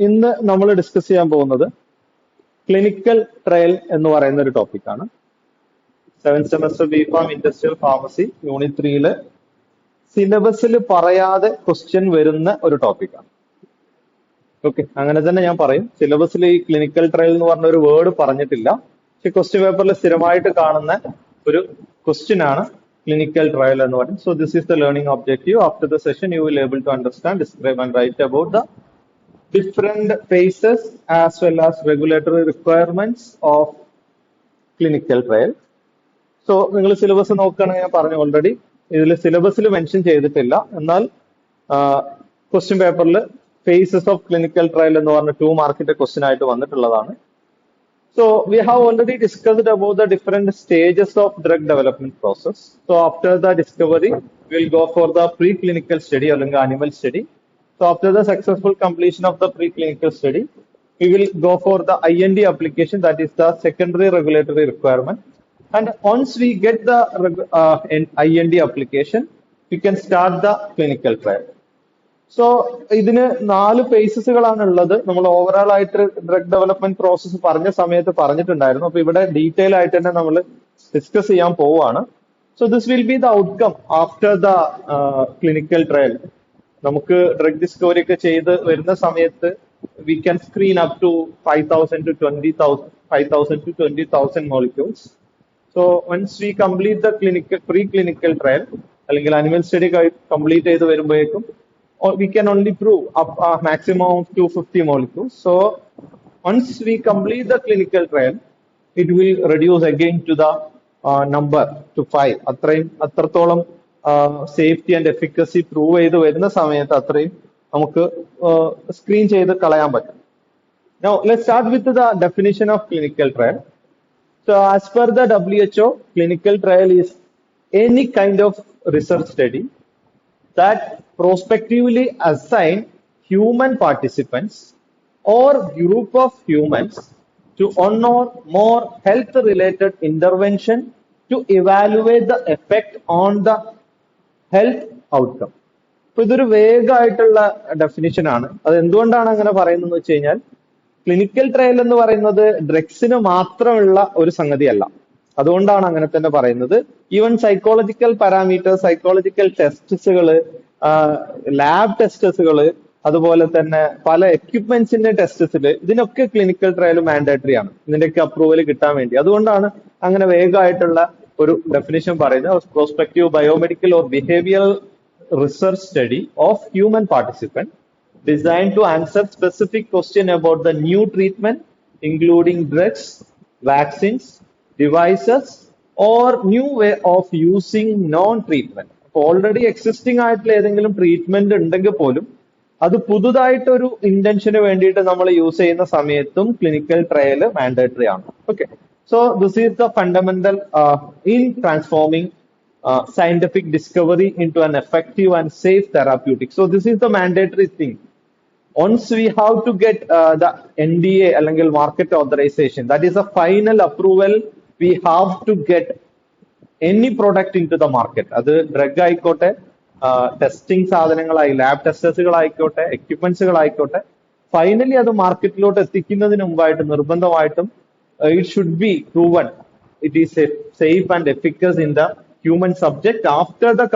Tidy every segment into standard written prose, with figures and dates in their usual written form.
ഇന്ന് നമ്മൾ ഡിസ്കസ് ചെയ്യാൻ പോകുന്നത് ക്ലിനിക്കൽ ട്രയൽ എന്ന് പറയുന്ന ഒരു ടോപ്പിക്കാണ്. 7th semester BPharm industrial pharmacy unit 3 സിലബസിൽ പറയാതെ ക്വസ്റ്റ്യൻ വരുന്ന ഒരു ടോപ്പിക്കാണ്. ഓക്കെ, അങ്ങനെ തന്നെ ഞാൻ പറയും. സിലബസിൽ ഈ ക്ലിനിക്കൽ ട്രയൽ എന്ന് പറഞ്ഞ ഒരു വേർഡ് പറഞ്ഞിട്ടില്ല, പക്ഷെ ക്വസ്റ്റ്യൻ പേപ്പറിൽ സ്ഥിരമായിട്ട് കാണുന്ന ഒരു ക്വസ്റ്റ്യൻ ആണ് clinical trial എന്ന് പറയും. So this is the learning objective. After the session you will able to understand, describe and write about the different phases as well as regulatory requirements of clinical trial. So നിങ്ങൾ syllabus നോക്കുകയാണെങ്കിൽ ഞാൻ പറഞ്ഞു already ഇതിൽ സിലബസിൽ mention ചെയ്തിട്ടില്ല, എന്നാൽ question പേപ്പറിൽ faces of clinical trial എന്ന് പറഞ്ഞ 2 മാർക്കിന്റെ ക്വസ്റ്റ്യൻ ആയിട്ട് വന്നിട്ടുള്ളതാണ്. So we have already discussed about the different stages of drug development process. So after the discovery, we will go for the preclinical study or animal study. So after the successful completion of the preclinical study, we will go for the IND application, that is the secondary regulatory requirement. And once we get the IND application, we can start the clinical trial. So ഇതിന് 4 ഫേസസുകളാണ് ഉള്ളത്. നമ്മൾ overall ആയിട്ട് drug development process പറഞ്ഞ സമയത്ത് പറഞ്ഞിട്ടുണ്ടായിരുന്നു. അപ്പൊ ഇവിടെ detail ആയിട്ട് തന്നെ നമ്മൾ ഡിസ്കസ് ചെയ്യാൻ പോവുകയാണ്. So this will be the outcome after the clinical trial. നമുക്ക് ഡ്രഗ് ഡിസ്കവറി ഒക്കെ ചെയ്ത് വരുന്ന സമയത്ത് we can screen up to 5,000 to 20,000 molecules. So once we complete the pre clinical trial അല്ലെങ്കിൽ അനിമൽ സ്റ്റഡി കംപ്ലീറ്റ് ചെയ്ത് വരുമ്പോഴേക്കും or we can only prove up a maximum of 250 molecules. So once we complete the clinical trial, it will reduce again to the number to 5. അത്രത്തോളം safety and efficacy prove ചെയ്ത് വരുന്ന സമയത്ത് അത്രയും നമുക്ക് screen ചെയ്ത് കളയാൻ പറ്റും. Now let's start with the definition of clinical trial. So as per the WHO, clinical trial is any kind of research study that prospectively assign human participants or group of humans to one or more health related intervention to evaluate the effect on the health outcome. അപ്പൊ ഇതൊരു വേഗമായിട്ടുള്ള definition ആണ്. അത് എന്തുകൊണ്ടാണ് അങ്ങനെ പറയുന്നത് വെച്ച് കഴിഞ്ഞാൽ, clinical trial എന്ന് പറയുന്നത് ഡ്രഗ്സിന് മാത്രമുള്ള ഒരു സംഗതിയല്ല. അതുകൊണ്ടാണ് അങ്ങനെ തന്നെ പറയുന്നത്. ഈവൻ സൈക്കോളജിക്കൽ പാരാമീറ്റേഴ്സ്, സൈക്കോളജിക്കൽ ടെസ്റ്റുകള്, ലാബ് ടെസ്റ്റസുകള്, അതുപോലെ തന്നെ പല എക്യുപ്മെന്റ്സിന്റെ ടെസ്റ്റസില്, ഇതിനൊക്കെ ക്ലിനിക്കൽ ട്രയൽ മാൻഡേറ്ററി ആണ്, ഇതിന്റെയൊക്കെ അപ്രൂവൽ കിട്ടാൻ വേണ്ടി. അതുകൊണ്ടാണ് അങ്ങനെ വേഗമായിട്ടുള്ള ഒരു ഡെഫിനിഷൻ പറയുന്നത്. Prospective biomedical or behavioural research study of human participant designed to answer specific question about the new treatment, including drugs, vaccines, devices, or new way of using non-treatment. Already existing ആയിട്ടുള്ള ഏതെങ്കിലും treatment ഉണ്ടെങ്കിൽ പോലും അത് പുതുതായിട്ടൊരു ഇന്റൻഷന് വേണ്ടിയിട്ട് നമ്മൾ use ചെയ്യുന്ന സമയത്തും clinical trial mandatory ആണ്. Okay, so this is the fundamental in transforming scientific discovery into an effective and safe therapeutic. So this is the mandatory thing. Once we have to get the NDA അല്ലെങ്കിൽ market authorisation, that is a final approval, we have to get any product into the market. അത് drug ആയിക്കോട്ടെ, testing സാധനങ്ങളായി, lab ടെസ്റ്റസുകളായിക്കോട്ടെ, എക്യുപ്മെന്റ്സുകളായിക്കോട്ടെ, finally അത് മാർക്കറ്റിലോട്ട് എത്തിക്കുന്നതിന് മുമ്പായിട്ട് നിർബന്ധമായിട്ടും it should be proven it is safe and efficacious in the human subject after the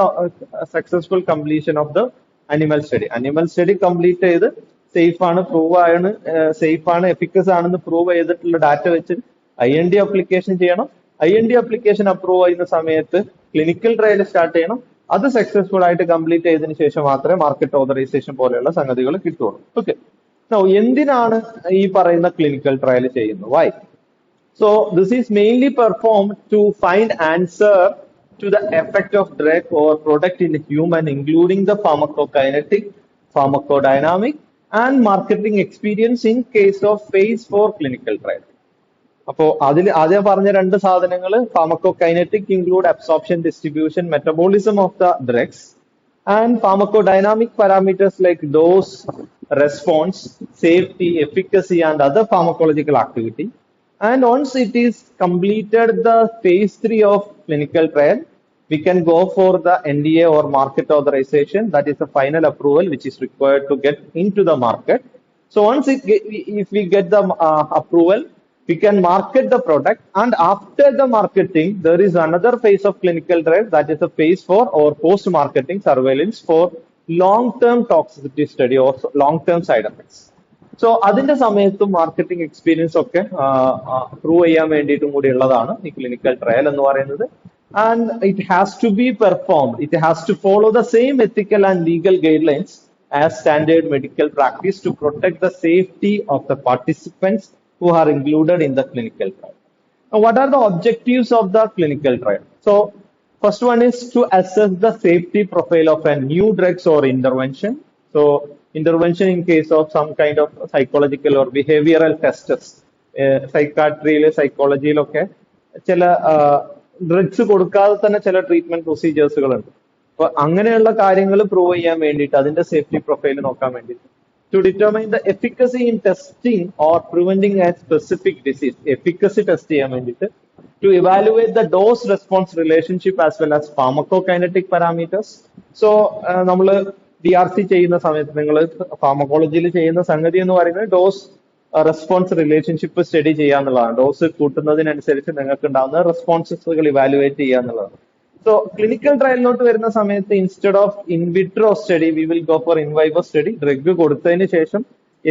successful completion of the animal study. Animal study complete ചെയ്ത് safe ആണ്, prove ആണ്, safe ആണ്, എഫിക്കസ് ആണെന്ന് പ്രൂവ് ചെയ്തിട്ടുള്ള ഡാറ്റ വെച്ച് IND അപ്ലിക്കേഷൻ ചെയ്യണം. IND application approve ചെയ്യുന്ന സമയത്ത് ക്ലിനിക്കൽ ട്രയൽ സ്റ്റാർട്ട് ചെയ്യണം. അത് സക്സസ്ഫുൾ ആയിട്ട് കംപ്ലീറ്റ് ചെയ്തതിനു ശേഷം മാത്രമേ മാർക്കറ്റ് ഓതറൈസേഷൻ പോലെയുള്ള സംഗതികൾ കിട്ടുള്ളൂ. ഓക്കെ, എന്തിനാണ് ഈ പറയുന്ന ക്ലിനിക്കൽ ട്രയൽ ചെയ്യുന്നത്? Why? So this is mainly performed to find answer to the effect of drug or product in human, including the pharmacokinetic, pharmacodynamic and marketing experience in case of phase 4 clinical trial. അപ്പോ അതിൽ ആദ്യം പറഞ്ഞ 2 സാധനങ്ങൾ, pharmacokinetic include absorption, distribution, metabolism of the drugs, and pharmacodynamic parameters like dose, response, safety, efficacy and other pharmacological activity. And once it is completed the phase 3 of clinical trial, we can go for the NDA or market authorization. That is the final approval which is required to get into the market. So once if we get the approval, we can market the product, and after the marketing, there is another phase of clinical trial, that is a phase for or post-marketing surveillance for long-term toxicity study or long-term side effects. So അതിന്റെ സമയത്തും marketing experience ഒക്കെ prove ചെയ്യാൻ വേണ്ടിയിട്ടും കൂടി ഉള്ളതാണ് ഈ clinical trial എന്ന് പറയുന്നത്. And it has to be performed, it has to follow the same ethical and legal guidelines as standard medical practice to protect the safety of the participants who are included in the clinical trial. Now, what are the objectives of the clinical trial? So, first one is to assess the safety profile of a new drugs or intervention. So, intervention in case of some kind of psychological or behavioral tests. Psychiatry, psychology, okay. ചില drugs കൊടുക്കാതെ തന്നെ ചില treatment പ്രൊസീജിയേഴ്സുകളുണ്ട്. അപ്പൊ അങ്ങനെയുള്ള കാര്യങ്ങൾ prove ചെയ്യാൻ വേണ്ടിയിട്ട് അതിന്റെ സേഫ്റ്റി പ്രൊഫൈൽ നോക്കാൻ വേണ്ടിയിട്ട് to determine the efficacy in testing or preventing a specific disease, efficacy test ചെയ്യാൻ വേണ്ടിയിട്ട് to evaluate the dose response relationship as well as pharmacokinetic parameters. So നമ്മൾ DRC ചെയ്യുന്ന സമയത്ത്, നിങ്ങൾ ഫാർമക്കോളജിയിൽ ചെയ്യുന്ന സംഗതി എന്ന് പറയുന്നത് ഡോസ് റെസ്പോൺസ് റിലേഷൻഷിപ്പ് സ്റ്റഡി ചെയ്യാന്നുള്ളതാണ്. ഡോസ് കൂട്ടുന്നതിനനുസരിച്ച് നിങ്ങൾക്ക് ഉണ്ടാകുന്ന റെസ്പോൺസുകൾ ഇവാലുവേറ്റ് ചെയ്യുക എന്നുള്ളതാണ്. സോ ക്ലിനിക്കൽ ട്രയലിലോട്ട് വരുന്ന സമയത്ത് instead of in vitro study we will go for in vivo study. Drug കൊടുത്തതിന് ശേഷം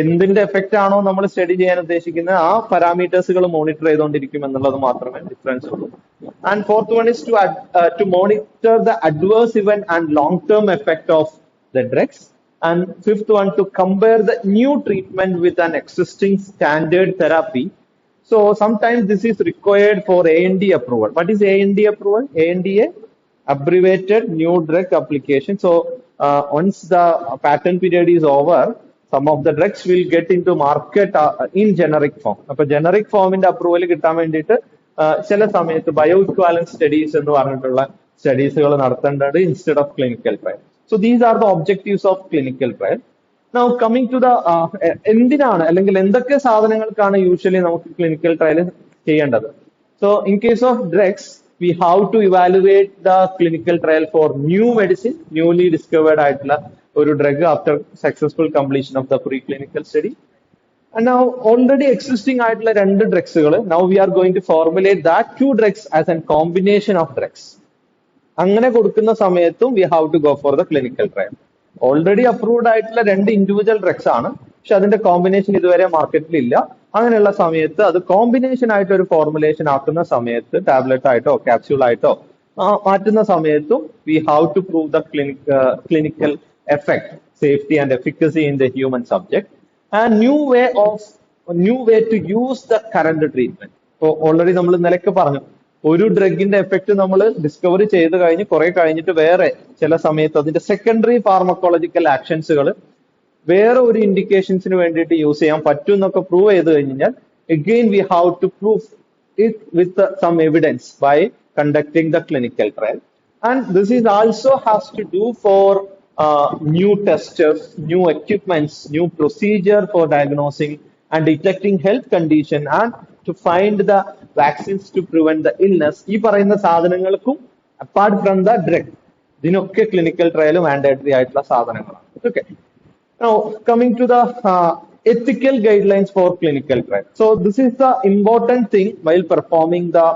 എന്തിന്റെ എഫക്റ്റ് ആണോ നമ്മൾ സ്റ്റഡി ചെയ്യാൻ ഉദ്ദേശിക്കുന്നത് ആ പാരാമീറ്റേഴ്സുകൾ മോണിറ്റർ ചെയ്തുകൊണ്ടിരിക്കും എന്നുള്ളത് മാത്രമേ ഡിഫറൻസ് ഉള്ളൂ. And fourth one is to monitor the adverse event and long term effect of the drugs. And fifth one, to compare the new treatment with an existing standard therapy. So sometimes this is required for AND approval. What is AND approval? ANDA, abbreviated new drug application. So once the patent period is over, some of the drugs will get into market in generic form. അപ്പൊ generic form ന്റെ approval കിട്ടാൻ വേണ്ടിയിട്ട് ചില സമയത്ത് bio equivalence studies എന്ന് പറഞ്ഞിട്ടുള്ള സ്റ്റഡീസുകൾ നടത്തേണ്ടത് instead of clinical trial. So these are the objectives of clinical trial. Now coming to the എന്തിനാണ് അല്ലെങ്കിൽ എന്തൊക്കെ സാധനങ്ങൾക്കാണ് യൂഷ്വലി നമുക്ക് ക്ലിനിക്കൽ ട്രയൽ ചെയ്യേണ്ടത്? So in case of drugs, we have to evaluate the clinical trial for new medicine, newly discovered ആയിട്ടുള്ള ഒരു drug after successful completion of the preclinical study. And now already existing ആയിട്ടുള്ള രണ്ട് ഡ്രഗ്സുകൾ, now we are going to formulate that two drugs as a combination of drugs. അങ്ങനെ കൊടുക്കുന്ന സമയത്തും we have to go for the clinical trial. Already approved ആയിട്ടുള്ള രണ്ട് individual drugs ആണ്, പക്ഷെ അതിന്റെ കോമ്പിനേഷൻ ഇതുവരെ മാർക്കറ്റിൽ ഇല്ല. അങ്ങനെയുള്ള സമയത്ത് അത് കോമ്പിനേഷൻ ആയിട്ട് ഒരു ഫോർമുലേഷൻ ആക്കുന്ന സമയത്ത് ടാബ്ലറ്റ് ആയിട്ടോ ക്യാപ്സ്യൂൾ ആയിട്ടോ മാറ്റുന്ന സമയത്തും we have to prove the clinical effect, safety and efficacy in the human subject and new way to use the current treatment. ഇപ്പോൾ ഓൾറെഡി നമ്മൾ ഇന്നലെയൊക്കെ പറഞ്ഞു, ഒരു ഡ്രഗിന്റെ എഫക്ട് നമ്മൾ ഡിസ്കവറി ചെയ്ത് കഴിഞ്ഞ് കുറെ കഴിഞ്ഞിട്ട് വേറെ ചില സമയത്ത് അതിന്റെ സെക്കൻഡറി ഫാർമക്കോളജിക്കൽ ആക്ഷൻസുകൾ വേറെ ഒരു ഇൻഡിക്കേഷൻസിന് വേണ്ടിയിട്ട് യൂസ് ചെയ്യാൻ പറ്റും എന്നൊക്കെ പ്രൂവ് ചെയ്ത് കഴിഞ്ഞാൽ again we have to prove it with some evidence by conducting the clinical trial. And this is also has to do for new testers, new equipments, new procedure for diagnosing and detecting health condition and to find the vaccines to prevent the illness. ഈ പറയുന്ന സാധനങ്ങൾക്കും apart from the drug ഇതിനൊക്കെ clinical trial mandatory ആയിട്ടുള്ള സാധനങ്ങളാണ്. Okay, now coming to the ethical guidelines for clinical trial. So this is the important thing while performing the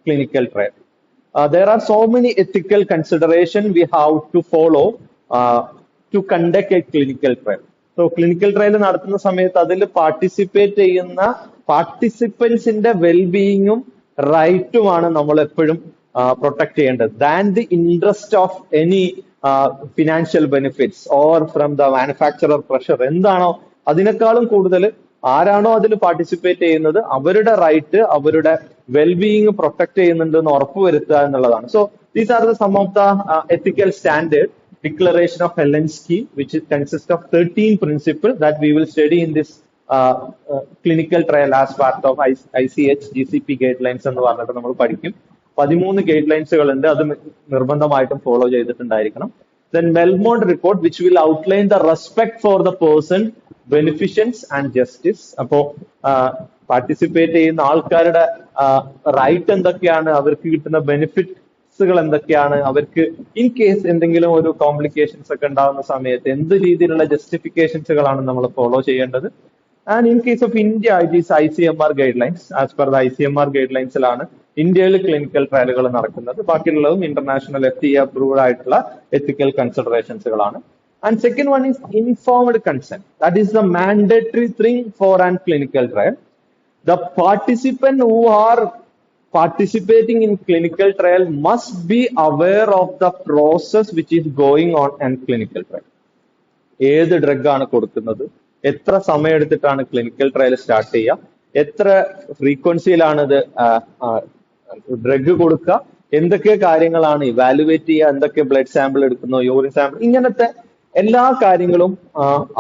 clinical trial. There are so many ethical considerations we have to follow to conduct a clinical trial. So clinical trial നടത്തുന്ന സമയത്ത് അതിൽ participate ചെയ്യുന്ന പാർട്ടിസിപ്പൻസിന്റെ വെൽബീയിങ്ങും റൈറ്റുമാണ് നമ്മൾ എപ്പോഴും protect ചെയ്യേണ്ടത് than the interest of any financial benefits or from the manufacturer pressure. എന്താണോ അതിനേക്കാളും കൂടുതൽ ആരാണോ അതിൽ പാർട്ടിസിപ്പേറ്റ് ചെയ്യുന്നത് അവരുടെ റൈറ്റ്, അവരുടെ വെൽബീയിങ് പ്രൊട്ടക്ട് ചെയ്യുന്നുണ്ട് എന്ന് ഉറപ്പുവരുത്തുക എന്നുള്ളതാണ്. So these are the some of the ethical standard Declaration of Helsinki, which consists of 13 principles that we will study in this clinical trial as part of ICH GCP guidelines എന്ന് പറഞ്ഞിട്ട് നമ്മൾ പഠിക്കും. 13 guide ലൈൻസുകൾ ഉണ്ട്, അത് നിർബന്ധമായിട്ടും follow ചെയ്തിട്ടുണ്ടായിരിക്കണം. Then Melmond report, which will outline the respect for the person, beneficence and justice. അപ്പോ participate ചെയ്യുന്ന ആൾക്കാരുടെ റൈറ്റ് എന്തൊക്കെയാണ്, അവർക്ക് കിട്ടുന്ന ബെനിഫിറ്റ് റിസ്കുകൾ എന്തൊക്കെയാണ്, അവർക്ക് ഇൻ കേസ് എന്തെങ്കിലും ഒരു കോംപ്ലിക്കേഷൻസ് ഒക്കെ ഉണ്ടാകുന്ന സമയത്ത് എന്ത് രീതിയിലുള്ള ജസ്റ്റിഫിക്കേഷൻസുകളാണ് നമ്മൾ ഫോളോ ചെയ്യേണ്ടത്. And in case of India it is ICMR guidelines. As per the ICMR guide ലൈൻസിലാണ് ഇന്ത്യയിൽ ക്ലിനിക്കൽ ട്രയലുകൾ നടക്കുന്നത്. ബാക്കിയുള്ളതും ഇന്റർനാഷണൽ FDA അപ്രൂവ്ഡ് ആയിട്ടുള്ള എത്തിക്കൽ കൺസിഡറേഷൻസുകളാണ്. And second one is informed consent. That is the mandatory thing for an clinical trial. The participant who are participating in clinical trial must be aware of the process which is going on in clinical trial. ഏത് drug ആണ് കൊടുക്കുന്നത്, എത്ര സമയം എടുത്തിട്ടാണ് clinical trial start ചെയ്യുക, എത്ര ഫ്രീക്വൻസിയിലാണ് ഇത് drug കൊടുക്കുക, എന്തൊക്കെ കാര്യങ്ങളാണ് ഇവാലുവേറ്റ് ചെയ്യുക, എന്തൊക്കെ ബ്ലഡ് സാമ്പിൾ എടുക്കുന്നു, യൂറിൻ സാമ്പിൾ, ഇങ്ങനത്തെ എല്ലാ കാര്യങ്ങളും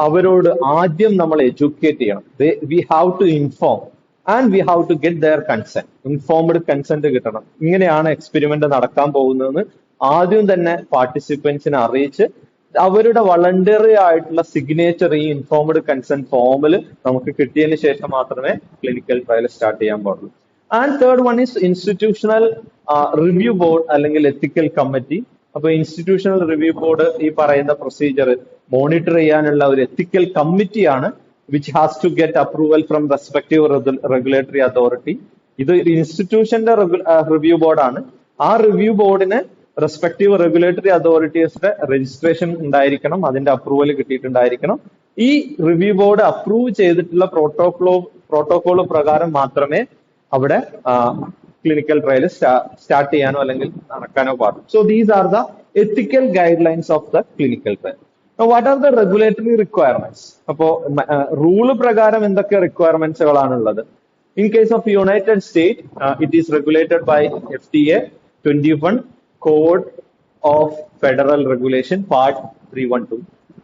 അവരോട് ആദ്യം നമ്മൾ എഡ്യൂക്കേറ്റ് ചെയ്യണം. We have to inform and we have to get their consent. Informed consent കിട്ടണം. ഇങ്ങനെയാണ് എക്സ്പെരിമെന്റ് നടക്കാൻ പോകുന്നതെന്ന് ആദ്യം തന്നെ പാർട്ടിസിപ്പൻസിനെ അറിയിച്ച് അവരുടെ വളണ്ടറി ആയിട്ടുള്ള സിഗ്നേച്ചർ ഈ ഇൻഫോംഡ് കൺസെന്റ് ഫോമിൽ നമുക്ക് കിട്ടിയതിന് ശേഷം മാത്രമേ ക്ലിനിക്കൽ ട്രയൽ സ്റ്റാർട്ട് ചെയ്യാൻ പാടുള്ളൂ. And third one is institutional review board അല്ലെങ്കിൽ എത്തിക്കൽ കമ്മിറ്റി. അപ്പൊ ഇൻസ്റ്റിറ്റ്യൂഷണൽ റിവ്യൂ ബോർഡ് ഈ പറയുന്ന പ്രൊസീജിയർ മോണിറ്റർ ചെയ്യാനുള്ള ഒരു എത്തിക്കൽ കമ്മിറ്റിയാണ് which has to get approval from respective regulatory authority. ഇത് ഇൻസ്റ്റിറ്റ്യൂഷന്റെ റിവ്യൂ ബോർഡാണ്. ആ റിവ്യൂ ബോർഡിന് റെസ്പെക്റ്റീവ് റെഗുലേറ്ററി അതോറിറ്റീസിന്റെ രജിസ്ട്രേഷൻ ഉണ്ടായിരിക്കണം, അതിന്റെ അപ്രൂവൽ കിട്ടിയിട്ടുണ്ടായിരിക്കണം. ഈ റിവ്യൂ ബോർഡ് അപ്രൂവ് ചെയ്തിട്ടുള്ള പ്രോട്ടോകോൾ പ്രകാരം മാത്രമേ അവിടെ ക്ലിനിക്കൽ ട്രയൽ സ്റ്റാർട്ട് ചെയ്യാനോ അല്ലെങ്കിൽ നടക്കാനോ പാടുള്ളൂ. So these are the ethical guidelines of the clinical trial. What are the regulatory requirements? അപ്പോ റൂള് പ്രകാരം എന്തൊക്കെ റിക്വയർമെന്റ്സുകളാണുള്ളത്? In case of United State it is regulated by FDA 21 code of federal regulation part 312.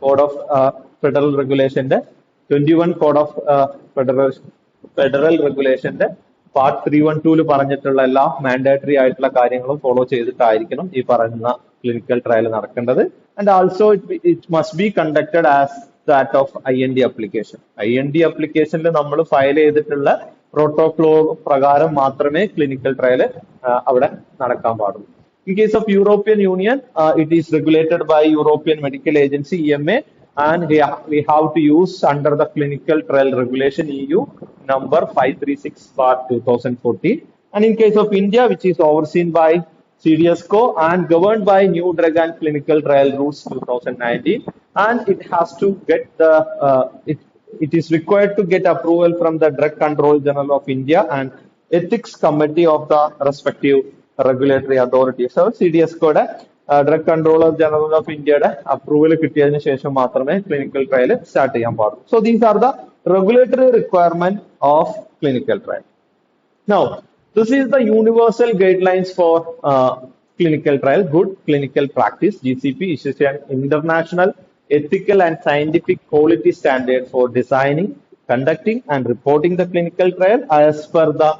Code of federal റെഗുലേഷന്റെ 21 code of federal റെഗുലേഷന്റെ part 312 പറഞ്ഞിട്ടുള്ള എല്ലാ mandatory ആയിട്ടുള്ള കാര്യങ്ങളും ഫോളോ ചെയ്തിട്ടായിരിക്കണം ഈ പറയുന്ന ക്ലിനിക്കൽ ട്രയൽ നടക്കേണ്ടത്. And also it must be conducted as that of IND application. IND അപ്ലിക്കേഷനിൽ നമ്മൾ ഫയൽ ചെയ്തിട്ടുള്ള പ്രോട്ടോകോൾ പ്രകാരം മാത്രമേ ക്ലിനിക്കൽ ട്രയൽ അവിടെ നടക്കാൻ പാടുള്ളൂ. In case of European Union it is regulated by European Medical Agency EMA and we have to use under the clinical trial regulation EU number 536/2014. And in case of India, which is overseen by CDSCO and governed by New Drug and Clinical Trial Rules 2019, and it has to get the it is required to get approval from the Drug Control General of India and Ethics Committee of the respective regulatory authority. So CDSCO drug controller general of ഇന്ത്യയുടെ approval കിട്ടിയതിനു ശേഷം മാത്രമേ clinical trial start ചെയ്യാൻ പാടുള്ളൂ. So these are the regulatory requirement of clinical trial. Now this is the universal guidelines for clinical trial. Good clinical practice GCP is an international ethical and scientific quality standard for designing, conducting and reporting the clinical trial as per the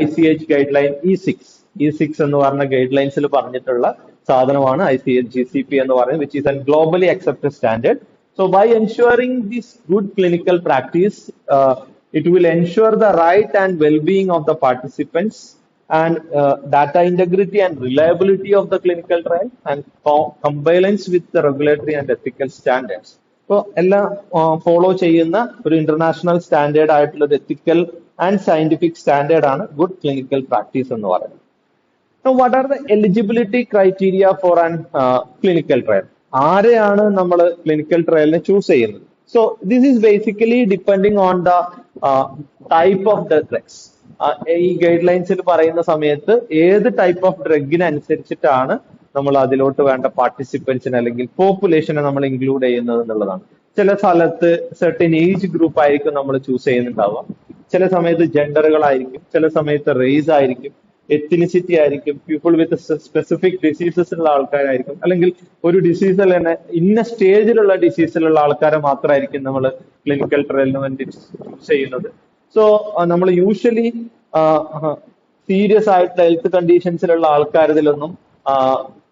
ICH guideline E6. E6 എന്ന് പറഞ്ഞ guide ലൈൻസിൽ പറഞ്ഞിട്ടുള്ള സാധനമാണ് ICH GCP എന്ന് പറയുന്നത്, which is a globally accepted standard. So by ensuring this good clinical practice, it will ensure the right and well-being of the participants and data integrity and reliability of the clinical trial and compliance with the regulatory and ethical standards. So എല്ലാം follow ചെയ്യുന്ന ഒരു international standard ആയിട്ടുള്ള ഒരു ethical and scientific standard ആണ് good clinical practice എന്ന് പറയുന്നത്. Now, what are the eligibility criteria for an clinical trial? ആരെയാണ് നമ്മൾ ക്ലിനിക്കൽ ട്രയലിനെ ചൂസ് ചെയ്യുന്നത്? So this is basically depending on the type of the drugs. ഈ guide ലൈൻസിൽ പറയുന്ന സമയത്ത് ഏത് ടൈപ്പ് ഓഫ് ഡ്രഗിനനുസരിച്ചിട്ടാണ് നമ്മൾ അതിലോട്ട് വേണ്ട പാർട്ടിസിപ്പൻസിന് അല്ലെങ്കിൽ പോപ്പുലേഷനെ നമ്മൾ ഇൻക്ലൂഡ് ചെയ്യുന്നത് എന്നുള്ളതാണ്. ചില സ്ഥലത്ത് സെർട്ടൻ ഏജ് ഗ്രൂപ്പ് ആയിരിക്കും നമ്മൾ ചൂസ് ചെയ്യുന്നുണ്ടാവുക, ചില സമയത്ത് ജെൻഡറുകളായിരിക്കും, ചില സമയത്ത് റേസ് ആയിരിക്കും, എത്തിനിസിറ്റി ആയിരിക്കും, പീപ്പിൾ വിത്ത് സ്പെസിഫിക് ഡിസീസസ് ഉള്ള ആൾക്കാരായിരിക്കും, അല്ലെങ്കിൽ ഒരു ഡിസീസിൽ തന്നെ ഇന്ന സ്റ്റേജിലുള്ള ഡിസീസിലുള്ള ആൾക്കാരെ മാത്രമായിരിക്കും നമ്മൾ ക്ലിനിക്കൽ ട്രയലിന് വേണ്ടി ചൂസ് ചെയ്യുന്നത്. സോ നമ്മൾ യൂഷ്വലി സീരിയസ് ആയിട്ടുള്ള ഹെൽത്ത് കണ്ടീഷൻസിലുള്ള ആൾക്കാരിലൊന്നും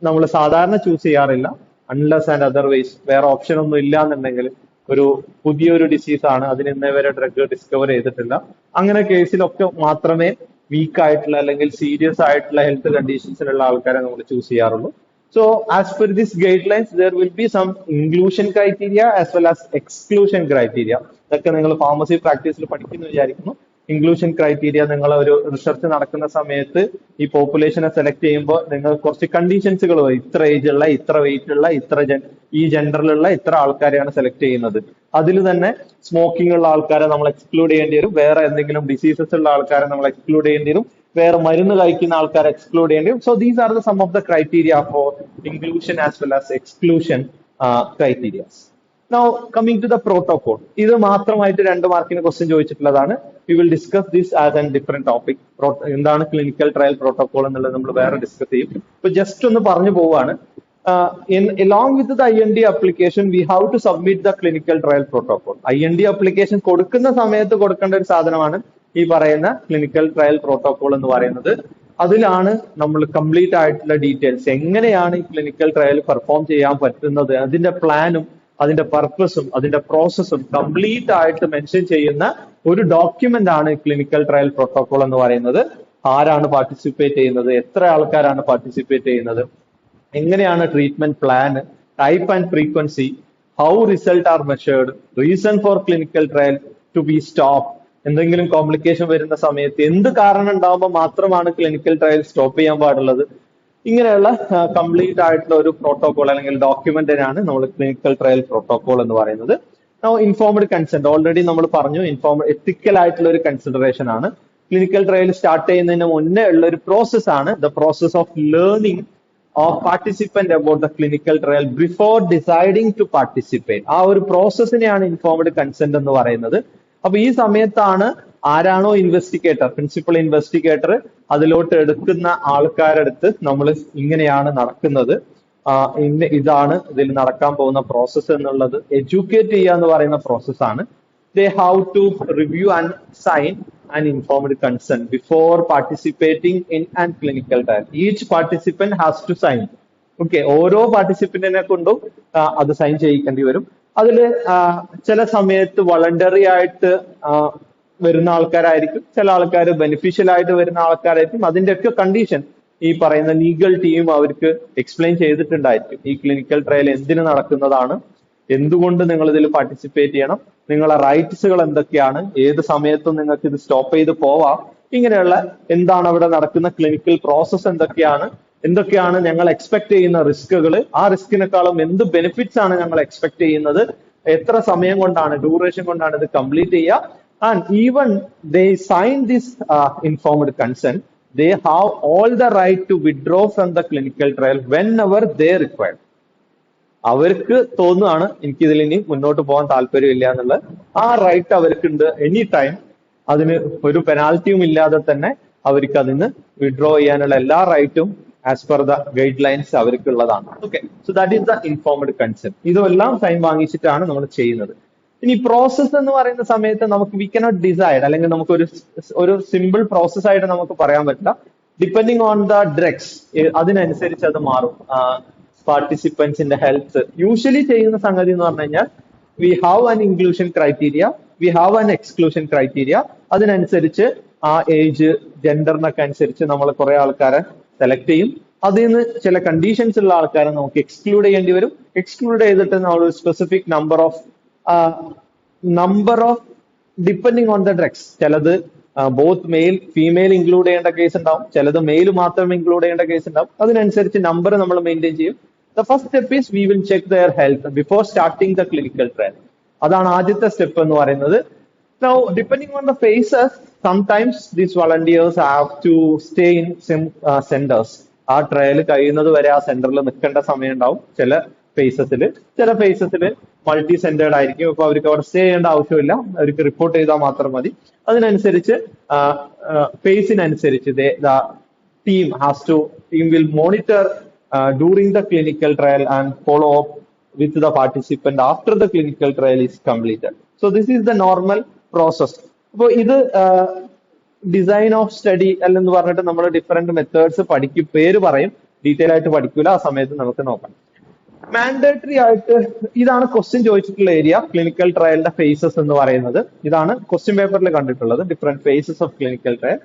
നമ്മൾ സാധാരണ ചൂസ് ചെയ്യാറില്ല, അൺലെസ് ആൻഡ് അതർവൈസ് വേറെ ഓപ്ഷൻ ഒന്നും ഇല്ല എന്നുണ്ടെങ്കിൽ, ഒരു പുതിയൊരു ഡിസീസാണ്, അതിന് ഇന്നേ വരെ ഡ്രഗ് ഡിസ്കവർ ചെയ്തിട്ടില്ല, അങ്ങനെ കേസിലൊക്കെ മാത്രമേ വീക്ക് ആയിട്ടുള്ള അല്ലെങ്കിൽ സീരിയസ് ആയിട്ടുള്ള ഹെൽത്ത് കണ്ടീഷൻസിലുള്ള ആൾക്കാരെ നമ്മൾ ചൂസ് ചെയ്യാറുള്ളൂ. So as per these guidelines, there will be some inclusion criteria as well as exclusion criteria. ഇതൊക്കെ നിങ്ങൾ ഫാർമസി പ്രാക്ടീസിൽ പഠിക്കുന്നു വിചാരിക്കുന്നു. ഇൻക്ലൂഷൻ ക്രൈറ്റീരിയ നിങ്ങൾ ഒരു റിസർച്ച് നടക്കുന്ന സമയത്ത് ഈ പോപ്പുലേഷനെ സെലക്ട് ചെയ്യുമ്പോൾ നിങ്ങൾ കുറച്ച് കണ്ടീഷൻസുകൾ വരും. ഇത്ര ഏജ് ഉള്ള, ഇത്ര വെയിറ്റ് ഉള്ള, ഈ ജെൻഡറിലുള്ള ഇത്ര ആൾക്കാരെയാണ് സെലക്ട് ചെയ്യുന്നത്. അതിൽ തന്നെ സ്മോക്കിംഗ് ഉള്ള ആൾക്കാരെ നമ്മൾ എക്സ്ക്ലൂഡ് ചെയ്യേണ്ടി വരും. വേറെ എന്തെങ്കിലും ഡിസീസസ് ഉള്ള ആൾക്കാരെ നമ്മൾ എക്സ്ക്ലൂഡ് ചെയ്യേണ്ടി വരും. വേറെ മരുന്ന് കഴിക്കുന്ന ആൾക്കാരെ എക്സ്ക്ലൂഡ് ചെയ്യേണ്ടി വരും. So these are the some of the criteria for inclusion as well as exclusion criterias. Now coming to the protocol, ഇത് മാത്രമായിട്ട് 2 മാർക്കിന് ക്വസ്റ്റ്യൻ ചോദിച്ചിട്ടുള്ളതാണ്. We will discuss this as a different topic. എന്താണ് ക്ലിനിക്കൽ ട്രയൽ പ്രോട്ടോകോൾ എന്നുള്ളത് നമ്മൾ വേറെ discuss ചെയ്യും. ഇപ്പൊ ജസ്റ്റ് ഒന്ന് പറഞ്ഞു പോവാണ്. Along with the IND application, we have to submit the clinical trial protocol. IND application കൊടുക്കുന്ന സമയത്ത് കൊടുക്കേണ്ട ഒരു സാധനമാണ് ഈ പറയുന്ന ക്ലിനിക്കൽ ട്രയൽ പ്രോട്ടോകോൾ എന്ന് പറയുന്നത്. അതിലാണ് നമ്മൾ കംപ്ലീറ്റ് ആയിട്ടുള്ള ഡീറ്റെയിൽസ്, എങ്ങനെയാണ് ഈ ക്ലിനിക്കൽ ട്രയൽ പെർഫോം ചെയ്യാൻ പറ്റുന്നത്, അതിന്റെ പ്ലാനും അതിന്റെ പർപ്പസും അതിന്റെ പ്രോസസ്സും കംപ്ലീറ്റ് ആയിട്ട് മെൻഷൻ ചെയ്യുന്ന ഒരു ഡോക്യുമെന്റ് ആണ് ക്ലിനിക്കൽ ട്രയൽ പ്രോട്ടോകോൾ എന്ന് പറയുന്നത്. ആരാണ് പാർട്ടിസിപ്പേറ്റ് ചെയ്യുന്നത്, എത്ര ആൾക്കാരാണ് പാർട്ടിസിപ്പേറ്റ് ചെയ്യുന്നത്, എങ്ങനെയാണ് treatment plan, type and frequency, how result are measured, reason for clinical trial to be stop, എന്തെങ്കിലും കോംപ്ലിക്കേഷൻ വരുന്ന സമയത്ത് എന്ത് കാരണം ഉണ്ടാകുമ്പോൾ മാത്രമാണ് ക്ലിനിക്കൽ ട്രയൽ സ്റ്റോപ്പ് ചെയ്യാൻ പാടുള്ളത്. ഇങ്ങനെയുള്ള കംപ്ലീറ്റ് ആയിട്ടുള്ള ഒരു പ്രോട്ടോകോൾ അല്ലെങ്കിൽ ഡോക്യുമെന്റിനാണ് നമ്മൾ ക്ലിനിക്കൽ ട്രയൽ പ്രോട്ടോകോൾ എന്ന് പറയുന്നത്. ഇൻഫോംഡ് കൺസെന്റ് ഓൾറെഡി നമ്മൾ പറഞ്ഞു, എത്തിക്കൽ ആയിട്ടുള്ള ഒരു കൺസിഡറേഷൻ ആണ്. ക്ലിനിക്കൽ ട്രയൽ സ്റ്റാർട്ട് ചെയ്യുന്നതിന് മുന്നേ ഉള്ള ഒരു പ്രോസസ് ആണ് the process of learning of participant about the clinical trial before deciding to participate. ആ ഒരു പ്രോസസ്സിനെയാണ് ഇൻഫോംഡ് കൺസെന്റ് എന്ന് പറയുന്നത്. അപ്പൊ ഈ സമയത്താണ് ആരാണോ ഇൻവെസ്റ്റിഗേറ്റർ, പ്രിൻസിപ്പൽ ഇൻവെസ്റ്റിഗേറ്റർ, അതിലോട്ട് എടുക്കുന്ന ആൾക്കാരടുത്ത് നമ്മൾ ഇങ്ങനെയാണ് നടക്കുന്നത്, ഇതാണ് ഇതിൽ നടക്കാൻ പോകുന്ന പ്രോസസ്സ് എന്നുള്ളത് എഡ്യൂക്കേറ്റ് ചെയ്യുക എന്ന് പറയുന്ന പ്രോസസ്സാണ്. They have to review and sign and informed consent before participating in and clinical trial. Each participant has to sign. Okay, ഓരോ പാർട്ടിസിപ്പന്റിനെ കൊണ്ടും അത് സൈൻ ചെയ്യിക്കേണ്ടി വരും. അതില് ചില സമയത്ത് വളണ്ടറി ആയിട്ട് വരുന്ന ആൾക്കാരായിരിക്കും, ചില ആൾക്കാർ ബെനിഫിഷ്യൽ ആയിട്ട് വരുന്ന ആൾക്കാരായിരിക്കും. അതിന്റെയൊക്കെ കണ്ടീഷൻ ഈ പറയുന്ന ലീഗൽ ടീം അവർക്ക് എക്സ്പ്ലെയിൻ ചെയ്തിട്ടുണ്ടായിരിക്കും. ഈ ക്ലിനിക്കൽ ട്രയൽ എന്തിനു നടക്കുന്നതാണ്, എന്തുകൊണ്ട് നിങ്ങൾ ഇതിൽ പാർട്ടിസിപ്പേറ്റ് ചെയ്യണം, നിങ്ങളെ റൈറ്റ്സുകൾ എന്തൊക്കെയാണ്, ഏത് സമയത്തും നിങ്ങൾക്ക് ഇത് സ്റ്റോപ്പ് ചെയ്ത് പോവാം, ഇങ്ങനെയുള്ള എന്താണ് അവിടെ നടക്കുന്ന ക്ലിനിക്കൽ പ്രോസസ് എന്തൊക്കെയാണ് ഞങ്ങൾ എക്സ്പെക്ട് ചെയ്യുന്ന റിസ്കുകൾ, ആ റിസ്കിനെക്കാളും എന്ത് ബെനിഫിറ്റ്സ് ആണ് ഞങ്ങൾ എക്സ്പെക്ട് ചെയ്യുന്നത്, എത്ര സമയം കൊണ്ടാണ്, ഡ്യൂറേഷൻ കൊണ്ടാണ് ഇത് കംപ്ലീറ്റ് ചെയ്യുക. And even they sign this informed consent, they have all the right to withdraw from the clinical trial whenever they require. അവർക്ക് തോന്നുകയാണ് എനിക്കിതിൽ ഇനി മുന്നോട്ട് പോകാൻ താല്പര്യമില്ല എന്നുള്ളത്, ആ റൈറ്റ് അവർക്കുണ്ട് എനി ടൈം. അതിന് ഒരു പെനാൽറ്റിയും ഇല്ലാതെ തന്നെ അവർക്ക് അതിന് വിഡ്രോ ചെയ്യാനുള്ള എല്ലാ റൈറ്റും as per the guidelines അവർക്കുള്ളതാണ്. Okay, so that is the informed consent. ഇതെല്ലാം സൈൻ വാങ്ങിച്ചിട്ടാണ് നമ്മൾ ചെയ്യുന്നത്. ഇനി പ്രോസസ് എന്ന് പറയുന്ന സമയത്ത് നമുക്ക് വി കനോട്ട് ഡിസൈഡ്, അല്ലെങ്കിൽ നമുക്ക് ഒരു സിമ്പിൾ പ്രോസസ് ആയിട്ട് നമുക്ക് പറയാൻ പറ്റില്ല. ഡിപ്പെൻഡിങ് ഓൺ ദ ഡ്രഗ്സ് അതിനനുസരിച്ച് അത് മാറും. പാർട്ടിസിപ്പൻസിന്റെ ഹെൽത്ത് യൂഷ്വലി ചെയ്യുന്ന സംഗതി എന്ന് പറഞ്ഞു കഴിഞ്ഞാൽ we have an inclusion criteria, we have an exclusion criteria. അതിനനുസരിച്ച് ആ ഏജ് ജെൻഡറിനൊക്കെ അനുസരിച്ച് നമ്മൾ കുറെ ആൾക്കാരെ സെലക്ട് ചെയ്യും. അതിൽ നിന്ന് ചില കണ്ടീഷൻസ് ഉള്ള ആൾക്കാരെ നമുക്ക് എക്സ്ക്ലൂഡ് ചെയ്യേണ്ടി വരും. എക്സ്ക്ലൂഡ് ചെയ്തിട്ട് നമ്മൾ ഒരു specific number of depending on the drugs, ചിലത് ബോത്ത് മെയിൽ ഫീമെയിൽ ഇൻക്ലൂഡ് ചെയ്യേണ്ട കേസ് ഉണ്ടാവും, ചിലത് മെയിൽ മാത്രം ഇൻക്ലൂഡ് ചെയ്യേണ്ട കേസ് ഉണ്ടാവും. അതിനനുസരിച്ച് നമ്പർ നമ്മൾ മെയിൻറ്റെയിൻ ചെയ്യും. The first step is we will check there health before starting the clinical trial. അതാണ് ആദ്യത്തെ സ്റ്റെപ്പ് എന്ന് പറയുന്നത്. Now, depending on the phases, sometimes these volunteers have to stay in some centers. ആ trial കഴിയുന്നത് വരെ ആ സെന്ററിൽ നിൽക്കേണ്ട സമയം ഉണ്ടാവും. ചില ഫേസസിൽ മൾട്ടി സെന്റേർഡ് ആയിരിക്കും. അപ്പൊ അവർക്ക് അവിടെ സ്റ്റേ ചെയ്യേണ്ട ആവശ്യമില്ല, അവർക്ക് റിപ്പോർട്ട് ചെയ്താൽ മാത്രം മതി. അതിനനുസരിച്ച് ഫേസിനനുസരിച്ച് team will monitor during the clinical trial and follow up with the participant after the clinical trial is completed. So this is the normal process. അപ്പോൾ ഇത് ഡിസൈൻ ഓഫ് സ്റ്റഡി അല്ലെന്ന് പറഞ്ഞിട്ട് നമ്മൾ ഡിഫറെന്റ് മെത്തേഡ്സ് പേര് പറയും, ഡീറ്റെയിൽ ആയിട്ട് പഠിക്കൂല. ആ സമയത്ത് നമുക്ക് നോക്കാം. മാൻഡേറ്ററി ആയിട്ട് ഇതാണ് ക്വസ്റ്റ്യൻ ചോദിച്ചിട്ടുള്ള ഏരിയ, ക്ലിനിക്കൽ ട്രയലിന്റെ ഫേസസ് എന്ന് പറയുന്നത്. ഇതാണ് ക്വസ്റ്റ്യൻ പേപ്പറിൽ കണ്ടിട്ടുള്ളത്, different faces of clinical trial.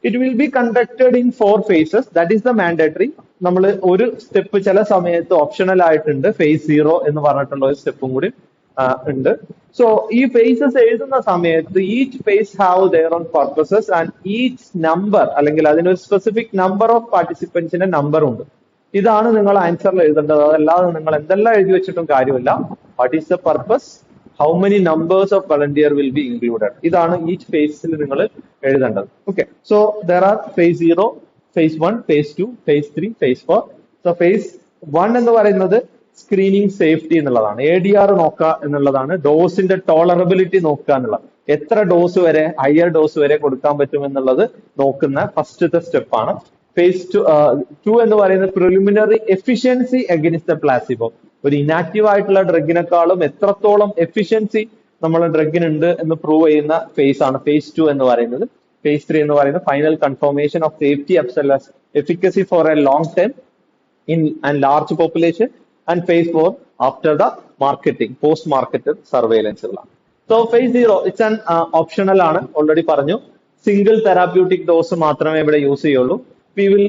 It will be conducted in 4 phases. That is the mandatory. നമ്മൾ ഒരു സ്റ്റെപ്പ് ചില സമയത്ത് ഓപ്ഷണൽ ആയിട്ടുണ്ട്, phase 0 എന്ന് പറഞ്ഞിട്ടുള്ള ഒരു സ്റ്റെപ്പും കൂടി ഉണ്ട്. സോ ഈ ഫേസസ് എഴുതുന്ന സമയത്ത് each phase have their own purposes and each number, അല്ലെങ്കിൽ അതിനൊരു സ്പെസിഫിക് നമ്പർ ഓഫ് പാർട്ടിസിപ്പൻസിന്റെ നമ്പർ ഉണ്ട്. ഇതാണ് നിങ്ങൾ ആൻസറിൽ എഴുതേണ്ടത്. അതല്ലാതെ നിങ്ങൾ എന്തെല്ലാം എഴുതി വെച്ചിട്ടും കാര്യമില്ല. What is the purpose, how many numbers of volunteer will be included, ഇതാണ് ഈച്ച് ഫേസിൽ നിങ്ങൾ എഴുതേണ്ടത്. Okay, so there are phase 0, phase 1, phase 2, phase 3, phase 4. So phase 1 എന്ന് പറയുന്നത് സ്ക്രീനിങ് സേഫ്റ്റി എന്നുള്ളതാണ്. ADR നോക്കുക എന്നുള്ളതാണ്. ഡോസിന്റെ ടോളറബിലിറ്റി നോക്കുക എന്നുള്ളത്, എത്ര ഡോസ് വരെ, ഹയർ ഡോസ് വരെ കൊടുക്കാൻ പറ്റും എന്നുള്ളത് നോക്കുന്ന ഫസ്റ്റത്തെ സ്റ്റെപ്പാണ്. phase 2 എന്ന് പറയുന്നത് preliminary efficiency against the placebo. ഒരു ഇനാക്റ്റീവ് ആയിട്ടുള്ള ഡ്രഗിനെക്കാളും എത്രത്തോളം എഫിഷ്യൻസി നമ്മളെ ഡ്രഗിനുണ്ട് എന്ന് പ്രൂവ് ചെയ്യുന്ന ഫേസ് ആണ് phase 2 എന്ന് പറയുന്നത്. phase 3 എന്ന് പറയുന്നത് final confirmation of safety as well as efficacy for a long time in and large population, and phase 4 after the marketing, post marketed surveillance ഉള്ളതാണ്. So phase 0 it's an optional ആണ്, already പറഞ്ഞു. Single therapeutic dose മാത്രമേ ഇവിടെ use ചെയ്യുള്ളൂ. We will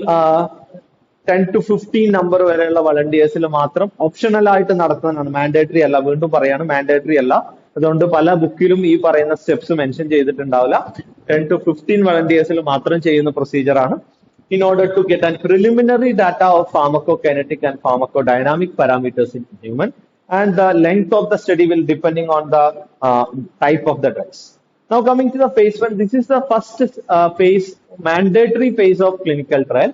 10 to 15 number വരെയുള്ള വളണ്ടിയേഴ്സിൽ മാത്രം optional ആയിട്ട് നടത്തുന്നതാണ്, മാൻഡേറ്ററി അല്ല. വീണ്ടും പറയാണ്, മാൻഡേറ്ററി അല്ല. അതുകൊണ്ട് പല ബുക്കിലും ഈ പറയുന്ന സ്റ്റെപ്സ് മെൻഷൻ ചെയ്തിട്ടുണ്ടാവില്ല. 10 to 15 വളണ്ടിയേഴ്സിൽ മാത്രം ചെയ്യുന്ന പ്രൊസീജിയർ ആണ്. In order to get a preliminary data of pharmacokinetic and pharmacodynamic parameters in human, and the length of the study will depending on the type of the drugs. Now coming to the phase 1, this is the first phase, mandatory phase of clinical trial.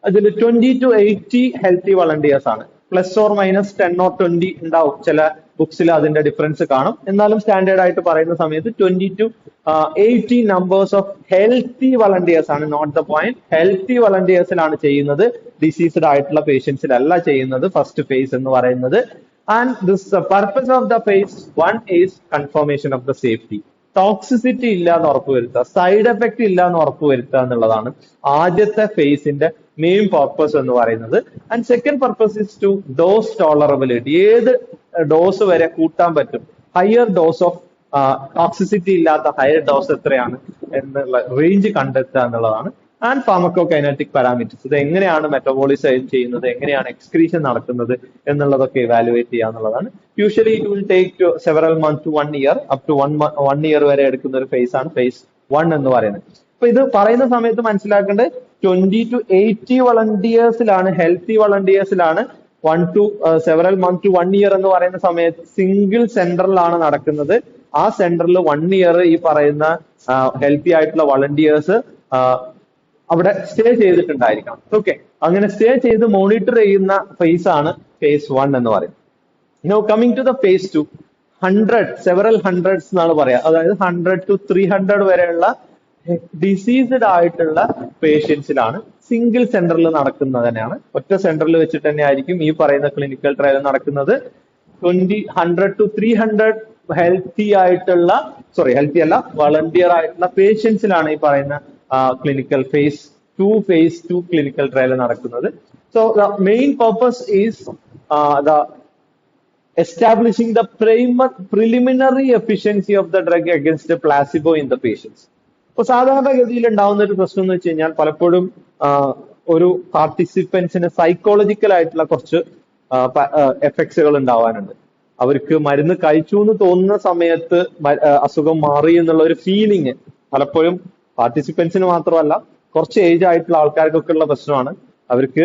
അതിൽ 20 to 80 healthy volunteers ആണ്. Plus or minus 10 or 20 ഉണ്ടാവും, ചില ബുക്സിൽ അതിന്റെ difference കാണും. എന്നാലും standard ആയിട്ട് പറയുന്ന സമയത്ത് 20 to 80 numbers of healthy volunteers ആണ്. നോട്ട് ദ പോയിന്റ്, ഹെൽത്തി വളണ്ടിയേഴ്സിലാണ് ചെയ്യുന്നത്, ഡിസീസ്ഡ് ആയിട്ടുള്ള പേഷ്യൻസിലല്ല ചെയ്യുന്നത് ഫസ്റ്റ് ഫേസ് എന്ന് പറയുന്നത്. And this purpose of the phase 1 is confirmation of the safety. Toxicity ഇല്ല എന്ന് ഉറപ്പുവരുത്തുക, സൈഡ് എഫക്ട് ഇല്ല എന്ന് ഉറപ്പുവരുത്തുക എന്നുള്ളതാണ് ആദ്യത്തെ ഫേസിന്റെ മെയിൻ പർപ്പസ് എന്ന് പറയുന്നത്. And second purpose is to dose tolerability, ഏത് ഡോസ് വരെ കൂട്ടാൻ പറ്റും, ഹയർ ഡോസ് ഓഫ് ടോക്സിസിറ്റി ഇല്ലാത്ത ഹയർ ഡോസ് എത്രയാണ് എന്നുള്ള റേഞ്ച് കണ്ടെത്തുക എന്നുള്ളതാണ്. ആൻഡ് ഫാർമക്കോകൈനറ്റിക് പാരാമീറ്റേഴ്സ്, ഇത് എങ്ങനെയാണ് മെറ്റബോളിസം ചെയ്യുന്നത്, എങ്ങനെയാണ് എക്സ്ക്രീഷൻ നടക്കുന്നത് എന്നുള്ളതൊക്കെ ഇവാലുവേറ്റ് ചെയ്യുക എന്നുള്ളതാണ്. Usually it will take several month to 1 year, up to 1 year വരെ എടുക്കുന്ന ഒരു ഫേസ് ആണ് phase 1 എന്ന് പറയുന്നത്. അപ്പൊ ഇത് പറയുന്ന സമയത്ത് മനസ്സിലാക്കേണ്ടത് 20 to 80 വളണ്ടിയേഴ്സിലാണ്, healthy വളണ്ടിയേഴ്സിലാണ് 1 to several months to 1 year എന്ന് പറയുന്ന സമയത്ത് സിംഗിൾ സെന്ററിലാണ് നടക്കുന്നത്. ആ സെന്ററിൽ 1 year ഈ പറയുന്ന ഹെൽത്തി ആയിട്ടുള്ള വളണ്ടിയേഴ്സ് അവിടെ സ്റ്റേ ചെയ്തിട്ടുണ്ടായിരിക്കണം. ഓക്കെ, അങ്ങനെ സ്റ്റേ ചെയ്ത് മോണിറ്റർ ചെയ്യുന്ന ഫേസ് ആണ് phase 1 എന്ന് പറയുന്നത്. Now coming to the phase 2, 100 several hundreds എന്നാണ് പറയാ, അതായത് 100 to 300 വരെയുള്ള ഡിസീസ്ഡ് ആയിട്ടുള്ള പേഷ്യൻസിലാണ് സിംഗിൾ സെന്ററിൽ നടക്കുന്നത് തന്നെയാണ്. ഒറ്റ സെന്ററിൽ വെച്ചിട്ട് തന്നെ ആയിരിക്കും ഈ പറയുന്ന ക്ലിനിക്കൽ ട്രയൽ നടക്കുന്നത്. 100 to 300 ഹെൽത്തി ആയിട്ടുള്ള, ഹെൽത്തി അല്ല, വളണ്ടിയർ ആയിട്ടുള്ള പേഷ്യൻസിലാണ് ഈ പറയുന്ന ക്ലിനിക്കൽ phase 2 ക്ലിനിക്കൽ ട്രയൽ നടക്കുന്നത്. So the main purpose is the establishing the preliminary efficiency of the drug against the placebo in the patients. ഇപ്പൊ സാധാരണഗതിയിൽ ഉണ്ടാവുന്ന ഒരു പ്രശ്നം എന്ന് വെച്ച് കഴിഞ്ഞാൽ പലപ്പോഴും ഒരു പാർട്ടിസിപ്പൻസിന് സൈക്കോളജിക്കൽ ആയിട്ടുള്ള കുറച്ച് എഫക്ട്സുകൾ ഉണ്ടാവാനുണ്ട്. അവർക്ക് മരുന്ന് കഴിച്ചു എന്ന് തോന്നുന്ന സമയത്ത് അസുഖം മാറി എന്നുള്ള ഒരു ഫീലിംഗ് പലപ്പോഴും പാർട്ടിസിപ്പൻസിന് മാത്രമല്ല കുറച്ച് ഏജ് ആയിട്ടുള്ള ആൾക്കാർക്കൊക്കെ ഉള്ള പ്രശ്നമാണ്. അവർക്ക്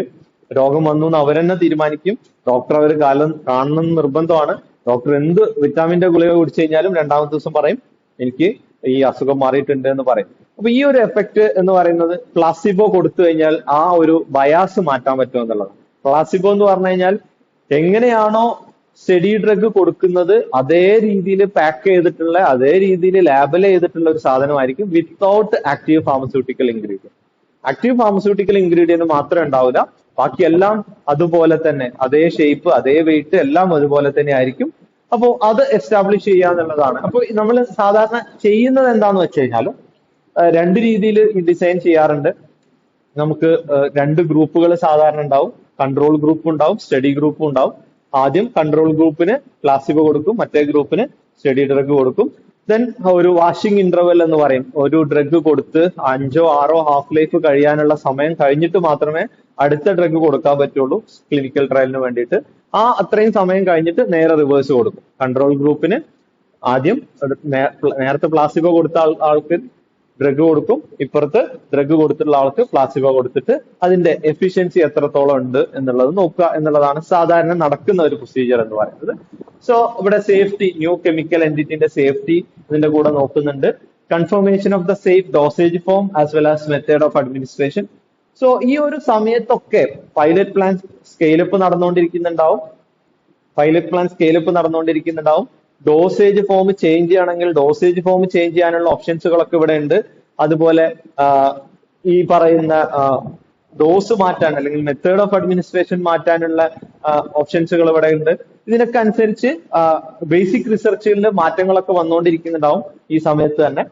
രോഗം വന്നു എന്ന് അവരെന്നെ തീരുമാനിക്കും. ഡോക്ടർ അവർ കാണണം നിർബന്ധമാണ്. ഡോക്ടർ എന്ത് വിറ്റാമിന്റെ ഗുളിക കുടിച്ചു കഴിഞ്ഞാലും രണ്ടാമത്തെ ദിവസം പറയും എനിക്ക് ഈ അസുഖം മാറിയിട്ടുണ്ട് എന്ന് പറയും. അപ്പൊ ഈ ഒരു എഫക്ട് എന്ന് പറയുന്നത് പ്ലാസിബോ കൊടുത്തു കഴിഞ്ഞാൽ ആ ഒരു ബയാസ് മാറ്റാൻ പറ്റും എന്നുള്ളതാണ്. പ്ലാസിബോ എന്ന് പറഞ്ഞു കഴിഞ്ഞാൽ എങ്ങനെയാണോ സ്റ്റഡി ഡ്രഗ് കൊടുക്കുന്നത് അതേ രീതിയിൽ പാക്ക് ചെയ്തിട്ടുള്ള, അതേ രീതിയിൽ ലാബിൽ ചെയ്തിട്ടുള്ള ഒരു സാധനമായിരിക്കും without active pharmaceutical ingredient. Active pharmaceutical ingredient മാത്രമേ ഉണ്ടാവില്ല, ബാക്കിയെല്ലാം അതുപോലെ തന്നെ, അതേ ഷേപ്പ്, അതേ വെയിറ്റ് എല്ലാം അതുപോലെ തന്നെ ആയിരിക്കും. അപ്പോ അത് എസ്റ്റാബ്ലിഷ് ചെയ്യുക എന്നുള്ളതാണ്. അപ്പൊ നമ്മൾ സാധാരണ ചെയ്യുന്നത് എന്താന്ന് വെച്ച് കഴിഞ്ഞാൽ രണ്ട് രീതിയിൽ ഡിസൈൻ ചെയ്യാറുണ്ട്. നമുക്ക് രണ്ട് ഗ്രൂപ്പുകൾ സാധാരണ ഉണ്ടാവും. കൺട്രോൾ ഗ്രൂപ്പ് ഉണ്ടാവും, സ്റ്റഡി ഗ്രൂപ്പും ഉണ്ടാവും. ആദ്യം കൺട്രോൾ ഗ്രൂപ്പിന് പ്ലാസിബോ കൊടുക്കും, മറ്റേ ഗ്രൂപ്പിന് സ്റ്റഡി ഡ്രഗ് കൊടുക്കും. ദെൻ ഒരു വാഷിംഗ് ഇന്റർവെൽ എന്ന് പറയും. ഒരു ഡ്രഗ് കൊടുത്ത് 5-6 ഹാഫ് ലൈഫ് കഴിയാനുള്ള സമയം കഴിഞ്ഞിട്ട് മാത്രമേ അടുത്ത ഡ്രഗ് കൊടുക്കാൻ പറ്റുള്ളൂ ക്ലിനിക്കൽ ട്രയലിന് വേണ്ടിയിട്ട്. അത്രയും സമയം കഴിഞ്ഞിട്ട് നേരെ റിവേഴ്സ് കൊടുക്കും. കൺട്രോൾ ഗ്രൂപ്പിന് ആദ്യം നേരത്തെ പ്ലാസിബോ കൊടുത്ത ആൾക്ക് ഡ്രഗ് കൊടുക്കും, ഇപ്പുറത്ത് ഡ്രഗ് കൊടുത്തിട്ടുള്ള ആൾക്ക് പ്ലാസിബോ കൊടുത്തിട്ട് അതിന്റെ എഫിഷ്യൻസി എത്രത്തോളം ഉണ്ട് എന്നുള്ളത് നോക്കുക എന്നുള്ളതാണ് സാധാരണ നടക്കുന്ന ഒരു പ്രൊസീജിയർ എന്ന് പറയുന്നത്. സോ ഇവിടെ സേഫ്റ്റി, ന്യൂ കെമിക്കൽ എൻറ്റിറ്റിന്റെ സേഫ്റ്റി ഇതിന്റെ കൂടെ നോക്കുന്നുണ്ട്. Confirmation of the safe dosage form as well as method of administration. So ഈ ഒരു സമയത്തൊക്കെ പൈലറ്റ് പ്ലാൻ സ്കെയിലപ്പ് നടന്നുകൊണ്ടിരിക്കുന്നുണ്ടാവും. ഡോസേജ് ഫോം ചേഞ്ച് ചെയ്യണമെങ്കിൽ ഡോസേജ് ഫോം ചേഞ്ച് ചെയ്യാനുള്ള ഓപ്ഷൻസുകളൊക്കെ ഇവിടെ ഉണ്ട്. അതുപോലെ ഈ പറയുന്ന ഡോസ് മാറ്റാൻ അല്ലെങ്കിൽ മെത്തേഡ് ഓഫ് അഡ്മിനിസ്ട്രേഷൻ മാറ്റാനുള്ള ഓപ്ഷൻസുകൾ ഇവിടെ ഉണ്ട്. ഇതിനൊക്കെ അനുസരിച്ച് ബേസിക് റിസർച്ചുകളിൽ മാറ്റങ്ങളൊക്കെ വന്നുകൊണ്ടിരിക്കുന്നുണ്ടാവും ഈ സമയത്ത് തന്നെ.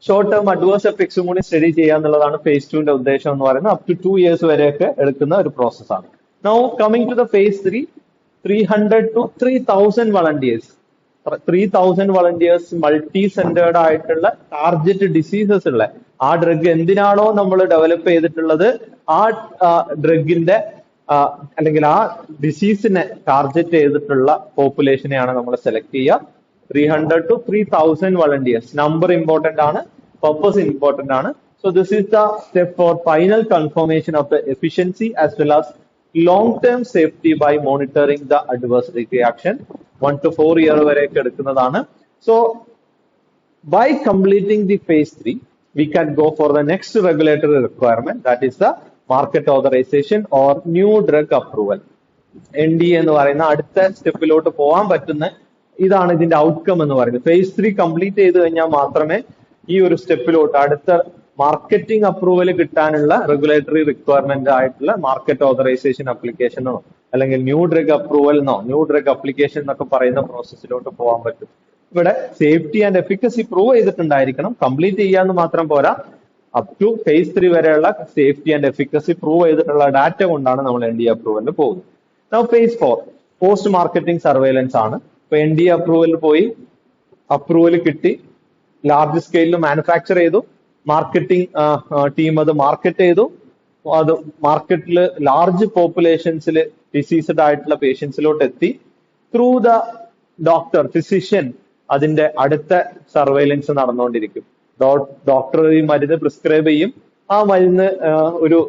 ഷോർട്ട് ടേം അഡ്വേഴ്സ് എഫക്ട്സും കൂടി സ്റ്റഡി ചെയ്യുക എന്നുള്ളതാണ് ഫേസ് 2ന്റെ ഉദ്ദേശം എന്ന് പറയുന്നത്. അപ് ടു 2 years വരെയൊക്കെ എടുക്കുന്ന ഒരു പ്രോസസ്സാണ്. Now coming to the phase 3, 300 to 3000 volunteers. 3000 volunteers multi centered ആയിട്ടുള്ള ടാർഗറ്റ് ഡിസീസസ് ഉള്ള ആ ഡ്രഗ് എന്തിനാണോ നമ്മൾ ഡെവലപ്പ് ചെയ്തിട്ടുള്ളത് ആ ഡ്രഗിന്റെ അല്ലെങ്കിൽ ആ ഡിസീസിനെ ടാർഗറ്റ് ചെയ്തിട്ടുള്ള പോപ്പുലേഷനെയാണ് നമ്മൾ സെലക്ട് ചെയ്യുക. 300 to 3000 വളണ്ടിയേഴ്സ്. നമ്പർ ഇമ്പോർട്ടന്റ് ആണ്, പർപ്പസ് ഇമ്പോർട്ടന്റ് ആണ്. So this is the step for final confirmation of the efficiency as well as long-term safety by monitoring the adverse reaction. 1 to 4 years വരെയൊക്കെ എടുക്കുന്നതാണ്. So by completing the phase 3 we can go for the next regulatory requirement, that is the market authorization or new drug approval. NDA എന്ന് പറയുന്ന അടുത്ത സ്റ്റെപ്പിലോട്ട് പോകാൻ പറ്റുന്ന ഇതാണ് ഇതിന്റെ outcome എന്ന് പറയുന്നത്. ഫേസ് 3 കംപ്ലീറ്റ് ചെയ്ത് കഴിഞ്ഞാൽ മാത്രമേ ഈ ഒരു സ്റ്റെപ്പിലോട്ട് അടുത്ത മാർക്കറ്റിംഗ് അപ്രൂവൽ കിട്ടാനുള്ള റെഗുലേറ്ററി റിക്വയർമെന്റ് ആയിട്ടുള്ള മാർക്കറ്റ് ഓതറൈസേഷൻ അപ്ലിക്കേഷനോ അല്ലെങ്കിൽ ന്യൂ ഡ്രഗ് അപ്രൂവൽ എന്നോ ന്യൂ ഡ്രഗ് അപ്ലിക്കേഷൻ എന്നൊക്കെ പറയുന്ന പ്രോസസ്സിലോട്ട് പോകാൻ പറ്റും. ഇവിടെ സേഫ്റ്റി ആൻഡ് എഫിക്കസി പ്രൂവ് ചെയ്തിട്ടുണ്ടായിരിക്കണം. കംപ്ലീറ്റ് ചെയ്യാന്ന് മാത്രം പോരാ, അപ് ടു ഫേസ് 3 വരെയുള്ള സേഫ്റ്റി ആൻഡ് എഫിക്കസി പ്രൂവ് ചെയ്തിട്ടുള്ള ഡാറ്റ കൊണ്ടാണ് നമ്മൾ NDA അപ്രൂവലിന് പോകുന്നത്. Now phase 4 post marketing surveillance ആണ്. ഇപ്പൊ NDA അപ്രൂവലിൽ പോയി, അപ്രൂവൽ കിട്ടി, ലാർജ് സ്കെയിലിൽ മാനുഫാക്ചർ ചെയ്തു, മാർക്കറ്റിംഗ് ടീം അത് മാർക്കറ്റ് ചെയ്തു, അത് മാർക്കറ്റിൽ ലാർജ് പോപ്പുലേഷൻസിൽ ഡിസീസ്ഡ് ആയിട്ടുള്ള പേഷ്യൻസിലോട്ട് എത്തി. ത്രൂ ദ ഡോക്ടർ, ഫിസിഷ്യൻ അതിന്റെ അടുത്ത സർവൈലൻസ് നടന്നുകൊണ്ടിരിക്കും. ഡോക്ടർ ഈ മരുന്ന് പ്രിസ്ക്രൈബ് ചെയ്യും. ആ മരുന്ന് ഒരു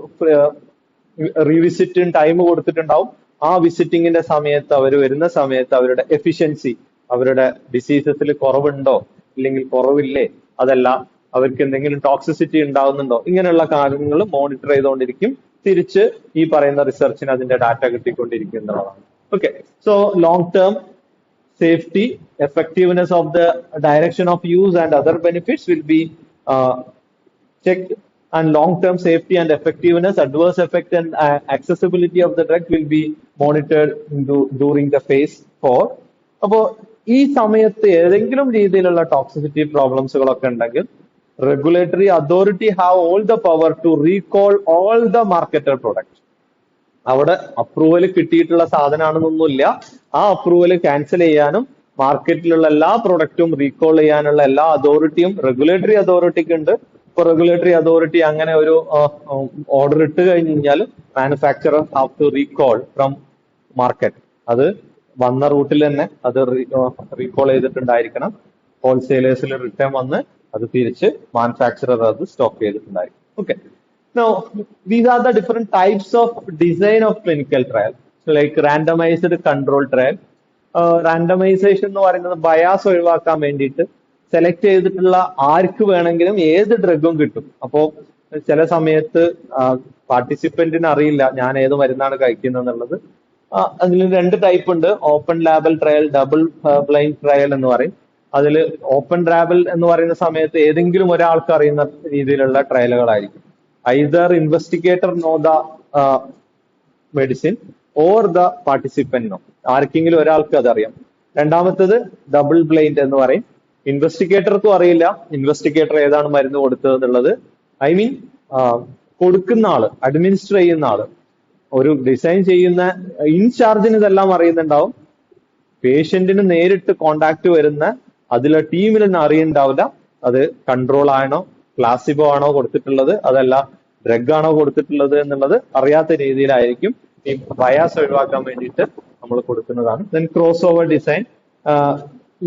റീവിസിറ്റിന് ടൈം കൊടുത്തിട്ടുണ്ടാവും. ആ വിസിറ്റിങ്ങിന്റെ സമയത്ത് അവർ വരുന്ന സമയത്ത് അവരുടെ എഫിഷ്യൻസി, അവരുടെ ഡിസീസസിൽ കുറവുണ്ടോ ഇല്ലെങ്കിൽ കുറവില്ലേ, അതെല്ലാം അവർക്ക് എന്തെങ്കിലും ടോക്സിസിറ്റി ഉണ്ടാവുന്നുണ്ടോ, ഇങ്ങനെയുള്ള കാര്യങ്ങൾ മോണിറ്റർ ചെയ്തുകൊണ്ടിരിക്കും. തിരിച്ച് ഈ പറയുന്ന റിസർച്ചിന് അതിന്റെ ഡാറ്റ കിട്ടിക്കൊണ്ടിരിക്കും എന്നുള്ളതാണ്. Okay, so long term safety, effectiveness of the direction of use and other benefits will be checked, and long-term safety and effectiveness, adverse effect and accessibility of the drug will be monitored during the phase 4. അപ്പോൾ ഈ സമയത്ത് ഏതെങ്കിലും രീതിയിലുള്ള toxicity പ്രോബ്ലംസുകളൊക്കെ ഉണ്ടെങ്കിൽ regulatory authority have all the power to recall all the marketed product. അവിടെ approval കിട്ടിയിട്ടുള്ള സാധനമാണെന്നൊന്നുമില്ല, ആ അപ്രൂവൽ ക്യാൻസൽ ചെയ്യാനും മാർക്കറ്റിലുള്ള എല്ലാ പ്രൊഡക്റ്റും റീകോൾ ചെയ്യാനുള്ള എല്ലാ അതോറിറ്റിയും റെഗുലേറ്ററി അതോറിറ്റിക്ക് ഉണ്ട്. ഇപ്പൊ റെഗുലേറ്ററി അതോറിറ്റി അങ്ങനെ ഒരു ഓർഡർ ഇട്ട് കഴിഞ്ഞാൽ manufacturer have to recall from market. അത് വന്ന റൂട്ടിൽ തന്നെ അത് റീകോൾ ചെയ്തിട്ടുണ്ടായിരിക്കണം. ഹോൾസെയിലേഴ്സിൽ റിട്ടേൺ വന്ന് അത് തിരിച്ച് മാനുഫാക്ചറർ അത് സ്റ്റോക്ക് ചെയ്തിട്ടുണ്ടായിരിക്കും. Okay, now these are the different types of design of clinical trial, so like randomized control trial. Randomisation എന്ന് പറയുന്നത് ബയാസ് ഒഴിവാക്കാൻ വേണ്ടിയിട്ട് സെലക്ട് ചെയ്തിട്ടുള്ള ആർക്ക് വേണമെങ്കിലും ഏത് ഡ്രഗും കിട്ടും. അപ്പോ ചില സമയത്ത് പാർട്ടിസിപ്പന്റിന് അറിയില്ല ഞാൻ ഏത് മരുന്നാണ് കഴിക്കുന്നത് എന്നുള്ളത്. അതിൽ 2 ടൈപ്പ് ഉണ്ട്, open label trial, double blind trial എന്ന് പറയും. അതിൽ ഓപ്പൺ ലാബൽ എന്ന് പറയുന്ന സമയത്ത് ഏതെങ്കിലും ഒരാൾക്ക് അറിയുന്ന രീതിയിലുള്ള ട്രയലുകളായിരിക്കും. either investigator know the medicine or the participant know, ആർക്കെങ്കിലും ഒരാൾക്ക് അതറിയാം. രണ്ടാമത്തത് ഡബിൾ ബ്ലൈൻഡ് എന്ന് പറയും. ഇൻവെസ്റ്റിഗേറ്റർക്കും അറിയില്ല ഇൻവെസ്റ്റിഗേറ്റർ ഏതാണ് മരുന്ന് കൊടുത്തത് എന്നുള്ളത്. ഐ മീൻ കൊടുക്കുന്ന ആള്, അഡ്മിനിസ്റ്റർ ചെയ്യുന്ന ആള്, ഒരു ഡിസൈൻ ചെയ്യുന്ന ഇൻചാർജിന് ഇതെല്ലാം അറിയുന്നുണ്ടാവും. പേഷ്യന്റിന് നേരിട്ട് കോണ്ടാക്ട് വരുന്ന അതിലെ ടീമിനൊന്നും അറിയുന്നുണ്ടാവില്ല അത് കൺട്രോൾ ആണോ പ്ലാസിബോ ആണോ കൊടുത്തിട്ടുള്ളത്, അതല്ല ഡ്രഗ് ആണോ കൊടുത്തിട്ടുള്ളത് എന്നുള്ളത് അറിയാത്ത രീതിയിലായിരിക്കും ഈ ബയാസ് ഒഴിവാക്കാൻ വേണ്ടിയിട്ട് നമ്മൾ കൊടുക്കുന്നതാണ്. ദെൻ ക്രോസ് ഓവർ ഡിസൈൻ,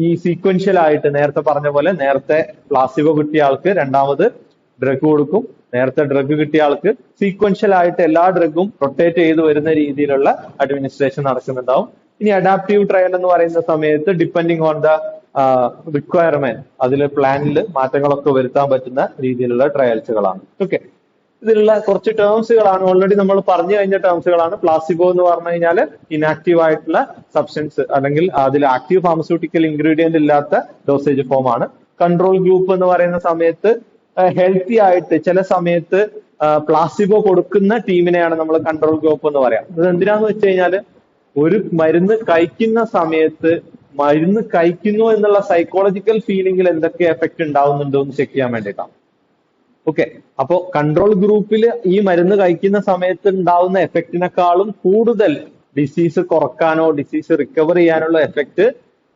ഈ സീക്വൻഷ്യൽ ആയിട്ട് നേരത്തെ പറഞ്ഞ പോലെ നേരത്തെ പ്ലാസിബോ കിട്ടിയ ആൾക്ക് രണ്ടാമത് ഡ്രഗ് കൊടുക്കും, നേരത്തെ ഡ്രഗ് കിട്ടിയ ആൾക്ക് സീക്വൻഷ്യൽ ആയിട്ട് എല്ലാ ഡ്രഗും റൊട്ടേറ്റ് ചെയ്ത് വരുന്ന രീതിയിലുള്ള അഡ്മിനിസ്ട്രേഷൻ നടക്കുന്നുണ്ടാവും. ഇനി അഡാപ്റ്റീവ് ട്രയൽ എന്ന് പറയുന്ന സമയത്ത് ഡിപ്പെൻഡിങ് ഓൺ ദ റിക്വയർമെന്റ് അതിൽ പ്ലാനിൽ മാറ്റങ്ങളൊക്കെ വരുത്താൻ പറ്റുന്ന രീതിയിലുള്ള ട്രയൽസുകളാണ്. ഓക്കെ, ഇതിലുള്ള കുറച്ച് ടേംസുകളാണ് ഓൾറെഡി നമ്മൾ പറഞ്ഞു കഴിഞ്ഞ ടേംസുകളാണ്. പ്ലാസിബോ എന്ന് പറഞ്ഞു കഴിഞ്ഞാൽ ഇനാക്റ്റീവ് ആയിട്ടുള്ള സബ്സ്റ്റൻസ് അല്ലെങ്കിൽ അതിൽ ആക്റ്റീവ് ഫാർമസ്യൂട്ടിക്കൽ ഇൻഗ്രീഡിയന്റ് ഇല്ലാത്ത ഡോസേജ് ഫോം ആണ്. കൺട്രോൾ ഗ്രൂപ്പ് എന്ന് പറയുന്ന സമയത്ത് ഹെൽത്തി ആയിട്ട് ചില സമയത്ത് പ്ലാസിബോ കൊടുക്കുന്ന ടീമിനെയാണ് നമ്മൾ കൺട്രോൾ ഗ്രൂപ്പ് എന്ന് പറയാം. അത് എന്തിനാന്ന് വെച്ച് കഴിഞ്ഞാല് ഒരു മരുന്ന് കഴിക്കുന്ന സമയത്ത് മരുന്ന് കഴിക്കുന്നു എന്നുള്ള സൈക്കോളജിക്കൽ ഫീലിംഗിൽ എന്തൊക്കെ എഫക്ട് ഉണ്ടാവുന്നുണ്ടോ എന്ന് ചെക്ക് ചെയ്യാൻ വേണ്ടിയിട്ടാണ്. ഓക്കെ, അപ്പോ കൺട്രോൾ ഗ്രൂപ്പിൽ ഈ മരുന്ന് കഴിക്കുന്ന സമയത്ത് ഉണ്ടാവുന്ന എഫക്റ്റിനെക്കാളും കൂടുതൽ ഡിസീസ് കുറക്കാനോ ഡിസീസ് റിക്കവർ ചെയ്യാനുള്ള എഫക്ട്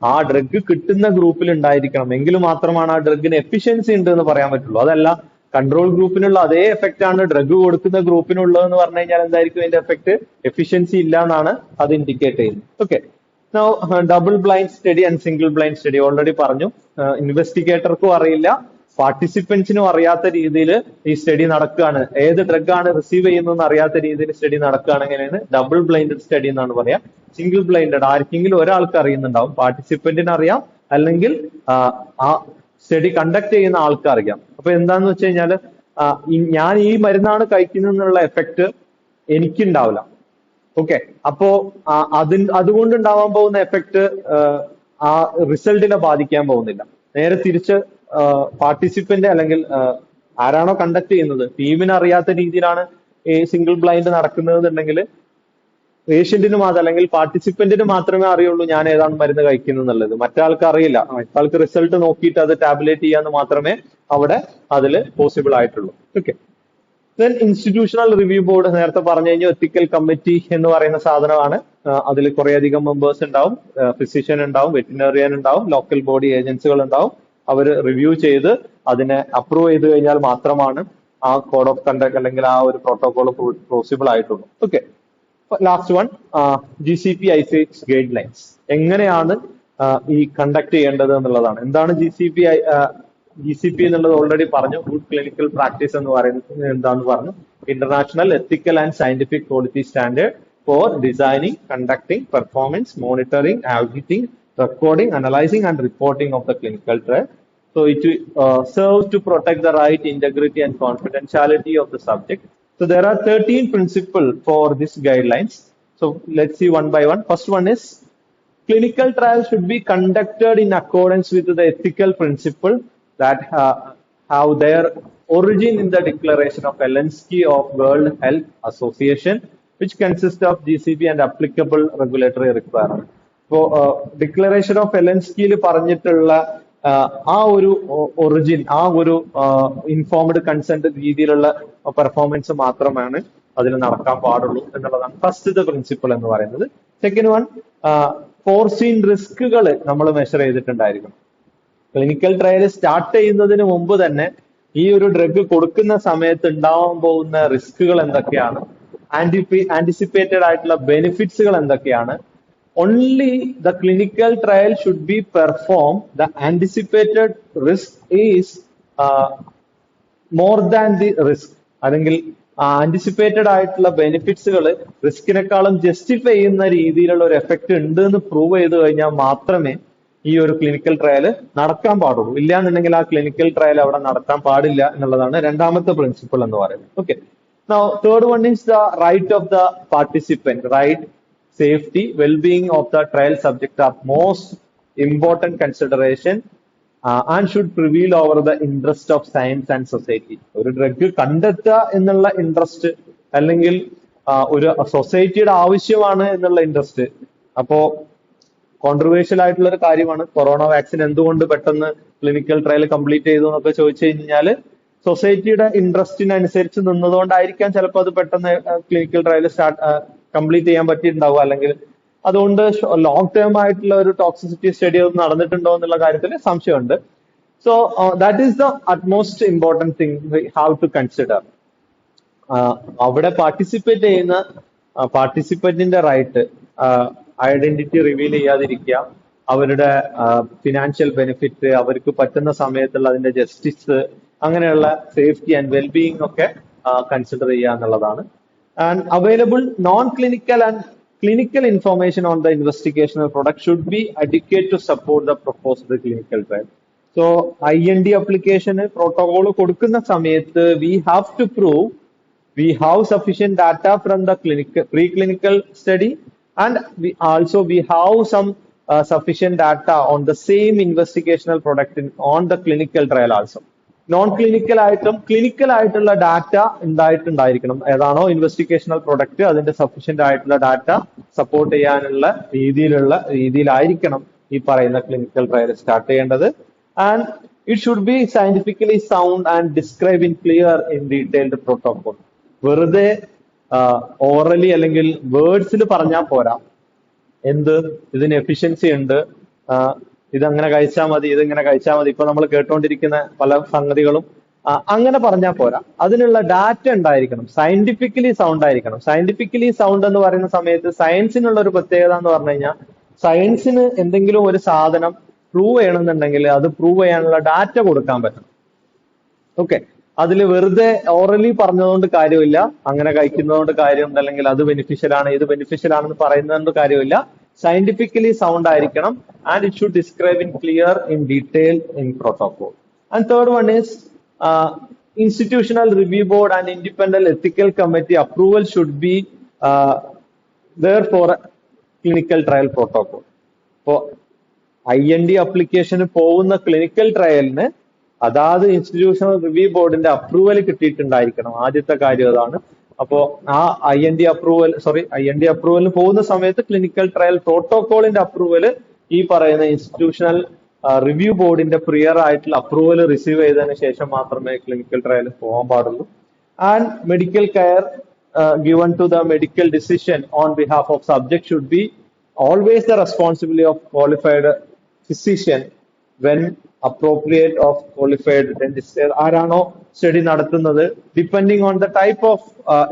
ആ ഡ്രഗ് കിട്ടുന്ന ഗ്രൂപ്പിൽ ഉണ്ടായിരിക്കണം. എങ്കിൽ മാത്രമാണ് ആ ഡ്രഗിന് എഫിഷ്യൻസി ഉണ്ട് എന്ന് പറയാൻ പറ്റുള്ളൂ. അതല്ല കൺട്രോൾ ഗ്രൂപ്പിനുള്ള അതേ എഫക്റ്റ് ആണ് ഡ്രഗ് കൊടുക്കുന്ന ഗ്രൂപ്പിനുള്ളതെന്ന് പറഞ്ഞു കഴിഞ്ഞാൽ എന്തായിരിക്കും അതിന്റെ എഫക്ട്? എഫിഷ്യൻസി ഇല്ല എന്നാണ് അത് ഇൻഡിക്കേറ്റ് ചെയ്യുന്നത്. Okay, double blind study and single blind study already പറഞ്ഞു. ഇൻവെസ്റ്റിഗേറ്റർക്കും അറിയില്ല, പാർട്ടിസിപ്പൻസിനും അറിയാത്ത രീതിയിൽ ഈ സ്റ്റഡി നടക്കുകയാണ്. ഏത് ഡ്രഗ് ആണ് റിസീവ് ചെയ്യുന്നതെന്ന് അറിയാത്ത രീതിയിൽ സ്റ്റഡി നടക്കുകയാണെങ്കിലാണ് ഡബിൾ ബ്ലൈൻഡഡ് സ്റ്റഡി എന്നാണ് പറയാ. സിംഗിൾ ബ്ലൈൻഡഡ് ആർക്കെങ്കിലും ഒരാൾക്ക് അറിയുന്നുണ്ടാവും, പാർട്ടിസിപ്പന്റിന് അറിയാം, അല്ലെങ്കിൽ ആ സ്റ്റഡി കണ്ടക്ട് ചെയ്യുന്ന ആൾക്ക് അറിയാം. അപ്പൊ എന്താന്ന് വെച്ച് കഴിഞ്ഞാൽ ഞാൻ ഈ മരുന്നാണ് കഴിക്കുന്നതെന്നുള്ള എഫക്ട് എനിക്കുണ്ടാവില്ല. ഓക്കെ, അപ്പോ അതുകൊണ്ട് ഉണ്ടാവാൻ പോകുന്ന എഫക്ട് ആ റിസൾട്ടിനെ ബാധിക്കാൻ പോകുന്നില്ല. നേരെ തിരിച്ച് പാർട്ടിസിപ്പന്റ് അല്ലെങ്കിൽ ആരാണോ കണ്ടക്ട് ചെയ്യുന്നത് ടീമിന് അറിയാത്ത രീതിയിലാണ് ഈ സിംഗിൾ ബ്ലൈൻഡ് നടക്കുന്നതെന്നുണ്ടെങ്കിൽ പേഷ്യന്റിന് മാത്രം അല്ലെങ്കിൽ പാർട്ടിസിപ്പന്റിന് മാത്രമേ അറിയുള്ളൂ ഞാൻ ഏതാണ് മരുന്ന് കഴിക്കുന്നത് എന്നുള്ളത്. മറ്റാൾക്ക് അറിയില്ല. മറ്റാൾക്ക് റിസൾട്ട് നോക്കിയിട്ട് അത് ടാബ്ലേറ്റ് ചെയ്യാന്ന് മാത്രമേ അവിടെ അതിൽ പോസിബിൾ ആയിട്ടുള്ളൂ. Okay, then institutional review board നേരത്തെ പറഞ്ഞു കഴിഞ്ഞു. എത്തിക്കൽ കമ്മിറ്റി എന്ന് പറയുന്ന സാധനമാണ്. അതിൽ കുറേയധികം മെമ്പേഴ്സ് ഉണ്ടാവും. ഫിസിഷ്യൻ ഉണ്ടാവും, വെറ്റിനറിയൻ ഉണ്ടാവും, ലോക്കൽ ബോഡി ഏജൻസികൾ ഉണ്ടാവും. അവർ റിവ്യൂ ചെയ്ത് അതിനെ അപ്രൂവ് ചെയ്ത് കഴിഞ്ഞാൽ മാത്രമാണ് ആ കോഡ് ഓഫ് കണ്ടക്ട് അല്ലെങ്കിൽ ആ ഒരു പ്രോട്ടോകോൾ പോസിബിൾ ആയിട്ടുള്ളൂ. Okay, last one GCP ICH guide lines. എങ്ങനെയാണ് ഈ കണ്ടക്ട് ചെയ്യേണ്ടത് എന്നുള്ളതാണ്. എന്താണ് GCP എന്നുള്ളത് ഓൾറെഡി പറഞ്ഞു. ഗുഡ് ക്ലിനിക്കൽ പ്രാക്ടീസ് എന്ന് പറയുന്നത് എന്താന്ന് പറഞ്ഞു. International ethical and scientific quality standard four designing, conducting, performance, monitoring, auditing, recording, analyzing and reporting of the clinical trial. So it serves to protect the right, integrity and confidentiality of the subject. So there are 13 principles for this guidelines. So let's see one by one. First one is clinical trials should be conducted in accordance with the ethical principle that have their origin in the declaration of Helsinki of World Health Association, which consists of GCP and applicable regulatory requirements. ഇപ്പോ declaration of ഹെലൻസ്കിയിൽ പറഞ്ഞിട്ടുള്ള ആ ഒരു origin, ആ ഒരു informed consent രീതിയിലുള്ള performance മാത്രമാണ് അതിൽ നടക്കാൻ പാടുള്ളൂ എന്നുള്ളതാണ് ഫസ്റ്റ് പ്രിൻസിപ്പിൾ എന്ന് പറയുന്നത്. സെക്കൻഡ് വൺ, ഫോർസീൻ റിസ്കുകൾ നമ്മൾ മെഷർ ചെയ്തിട്ടുണ്ടായിരിക്കണം. ക്ലിനിക്കൽ ട്രയൽ സ്റ്റാർട്ട് ചെയ്യുന്നതിന് മുമ്പ് തന്നെ ഈ ഒരു ഡ്രഗ് കൊടുക്കുന്ന സമയത്ത് ഉണ്ടാവാൻ പോകുന്ന റിസ്കുകൾ എന്തൊക്കെയാണ്, ആന്റിസിപ്പേറ്റഡ് ആയിട്ടുള്ള ബെനിഫിറ്റ്സുകൾ എന്തൊക്കെയാണ്. Only the clinical trial should be performed. The anticipated risk is more than the risk. അല്ലെങ്കിൽ ആന്റിസിപ്പേറ്റഡ് ആയിട്ടുള്ള ബെനിഫിറ്റ്സുകൾ റിസ്കിനെക്കാളും ജസ്റ്റിഫൈ ചെയ്യുന്ന രീതിയിലുള്ള ഒരു എഫക്ട് ഉണ്ട് എന്ന് പ്രൂവ് ചെയ്ത് കഴിഞ്ഞാൽ മാത്രമേ ഈ ഒരു ക്ലിനിക്കൽ ട്രയൽ നടക്കാൻ പാടുള്ളൂ. ഇല്ലാന്നുണ്ടെങ്കിൽ ആ ക്ലിനിക്കൽ ട്രയൽ അവിടെ നടത്താൻ പാടില്ല എന്നുള്ളതാണ് രണ്ടാമത്തെ പ്രിൻസിപ്പിൾ എന്ന് പറയുന്നത്. Okay, now third one is the right of the participant. Right, safety, well-being of the trial subject are most important consideration and should prevail over the interest of science and society. ഒരു drug കണ്ടെത്തുക എന്നുള്ള interest അല്ലെങ്കിൽ ഒരു സൊസൈറ്റിയുടെ ആവശ്യമാണ് എന്നുള്ള interest. അപ്പോ controversial ആയിട്ടുള്ള ഒരു കാര്യമാണ് കൊറോണ വാക്സിൻ എന്തുകൊണ്ട് പെട്ടെന്ന് ക്ലിനിക്കൽ ട്രയൽ കംപ്ലീറ്റ് ചെയ്തു എന്നൊക്കെ ചോദിച്ചു കഴിഞ്ഞാല് സൊസൈറ്റിയുടെ ഇൻട്രസ്റ്റിനനുസരിച്ച് നിന്നതുകൊണ്ടായിരിക്കാം ചിലപ്പോൾ അത് പെട്ടെന്ന് ക്ലിനിക്കൽ ട്രയൽ കംപ്ലീറ്റ് ചെയ്യാൻ പറ്റിയിട്ടുണ്ടാവുക, അല്ലെങ്കിൽ അതുകൊണ്ട് ലോങ് ടേം ആയിട്ടുള്ള ഒരു ടോക്സിസിറ്റി സ്റ്റഡി ഒന്നും നടന്നിട്ടുണ്ടോ എന്നുള്ള കാര്യത്തിൽ സംശയമുണ്ട്. So that is the utmost important thing we have to consider. അവിടെ പാർട്ടിസിപ്പേറ്റ് ചെയ്യുന്ന പാർട്ടിസിപ്പന്റിന്റെ റൈറ്റ്, ഐഡന്റിറ്റി റിവീൽ ചെയ്യാതിരിക്കുക, അവരുടെ ഫിനാൻഷ്യൽ ബെനിഫിറ്റ്, അവർക്ക് പറ്റുന്ന സമയത്തുള്ള അതിന്റെ ജസ്റ്റിസ്, അങ്ങനെയുള്ള സേഫ്റ്റി ആൻഡ് വെൽബീയിങ് ഒക്കെ കൺസിഡർ ചെയ്യുക എന്നുള്ളതാണ്. And available non clinical and clinical information on the investigational product should be adequate to support the proposed clinical trial. So IND application protocol കൊടുക്കുന്ന സമയത്ത് we have to prove we have sufficient data from the clinical preclinical study, and we have some sufficient data on the same investigational product on the clinical trial also. Non clinical ആയിട്ടും clinical ആയിട്ടുള്ള data ഉണ്ടായിട്ടുണ്ടായിരിക്കണം. ഏതാണോ ഇൻവെസ്റ്റിഗേഷണൽ product അതിന്റെ sufficient ആയിട്ടുള്ള data support ചെയ്യാനുള്ള രീതിയിലായിരിക്കണം ഈ പറയുന്ന clinical trial start ചെയ്യേണ്ടത്. And it should be scientifically sound and describe in clear in detailed protocol. വെറുതെ ഓറലി അല്ലെങ്കിൽ വേർഡ്സിൽ പറഞ്ഞാൽ പോരാ. ഇതിന് എഫിഷ്യൻസി ഉണ്ട്, ഇതങ്ങനെ കഴിച്ചാൽ മതി, ഇതിങ്ങനെ കഴിച്ചാൽ മതി, ഇപ്പൊ നമ്മൾ കേട്ടുകൊണ്ടിരിക്കുന്ന പല സംഗതികളും അങ്ങനെ പറഞ്ഞാൽ പോരാ. അതിനുള്ള ഡാറ്റ ഉണ്ടായിരിക്കണം, സയന്റിഫിക്കലി സൗണ്ട് ആയിരിക്കണം. സയന്റിഫിക്കലി സൗണ്ട് എന്ന് പറയുന്ന സമയത്ത് സയൻസിനുള്ള ഒരു പ്രത്യേകത എന്ന് പറഞ്ഞു കഴിഞ്ഞാൽ, സയൻസിന് എന്തെങ്കിലും ഒരു സാധനം പ്രൂവ് ചെയ്യണമെന്നുണ്ടെങ്കിൽ അത് പ്രൂവ് ചെയ്യാനുള്ള ഡാറ്റ കൊടുക്കാൻ പറ്റണം. ഓക്കെ, അതിൽ വെറുതെ ഓറലി പറഞ്ഞതുകൊണ്ട് കാര്യമില്ല, അങ്ങനെ കഴിക്കുന്നതുകൊണ്ട് കാര്യമുണ്ട്, അല്ലെങ്കിൽ അത് ബെനിഫിഷ്യൽ ആണ് ഇത് ബെനിഫിഷ്യൽ ആണെന്ന് പറയുന്നതുകൊണ്ട് കാര്യമില്ല. Scientifically sound ആയിരിക്കണം, and it should describe in clear in detail in protocol. And third one is institutional review board and independent ethical committee approval should be there for a clinical trial protocol. For IND application പോകുന്ന clinical ട്രയലിന് അതാത് institutional review ബോർഡിന്റെ approval കിട്ടിയിട്ടുണ്ടായിരിക്കണം. ആദ്യത്തെ കാര്യം അതാണ്. അപ്പോ ആ IND അപ്രൂവലിന് പോകുന്ന സമയത്ത് ക്ലിനിക്കൽ ട്രയൽ പ്രോട്ടോകോളിന്റെ അപ്രൂവൽ ഈ പറയുന്ന ഇൻസ്റ്റിറ്റ്യൂഷണൽ റിവ്യൂ ബോർഡിന്റെ പ്രിയർ ആയിട്ടുള്ള അപ്രൂവൽ റിസീവ് ചെയ്തതിനു ശേഷം മാത്രമേ ക്ലിനിക്കൽ ട്രയൽ പോകാൻ പാടുള്ളൂ. And medical care given to the medical decision on behalf of subject should be always the responsibility of qualified physician when appropriate of qualified dentist. ആരാണോ study നടത്തുന്നത്, depending on the type of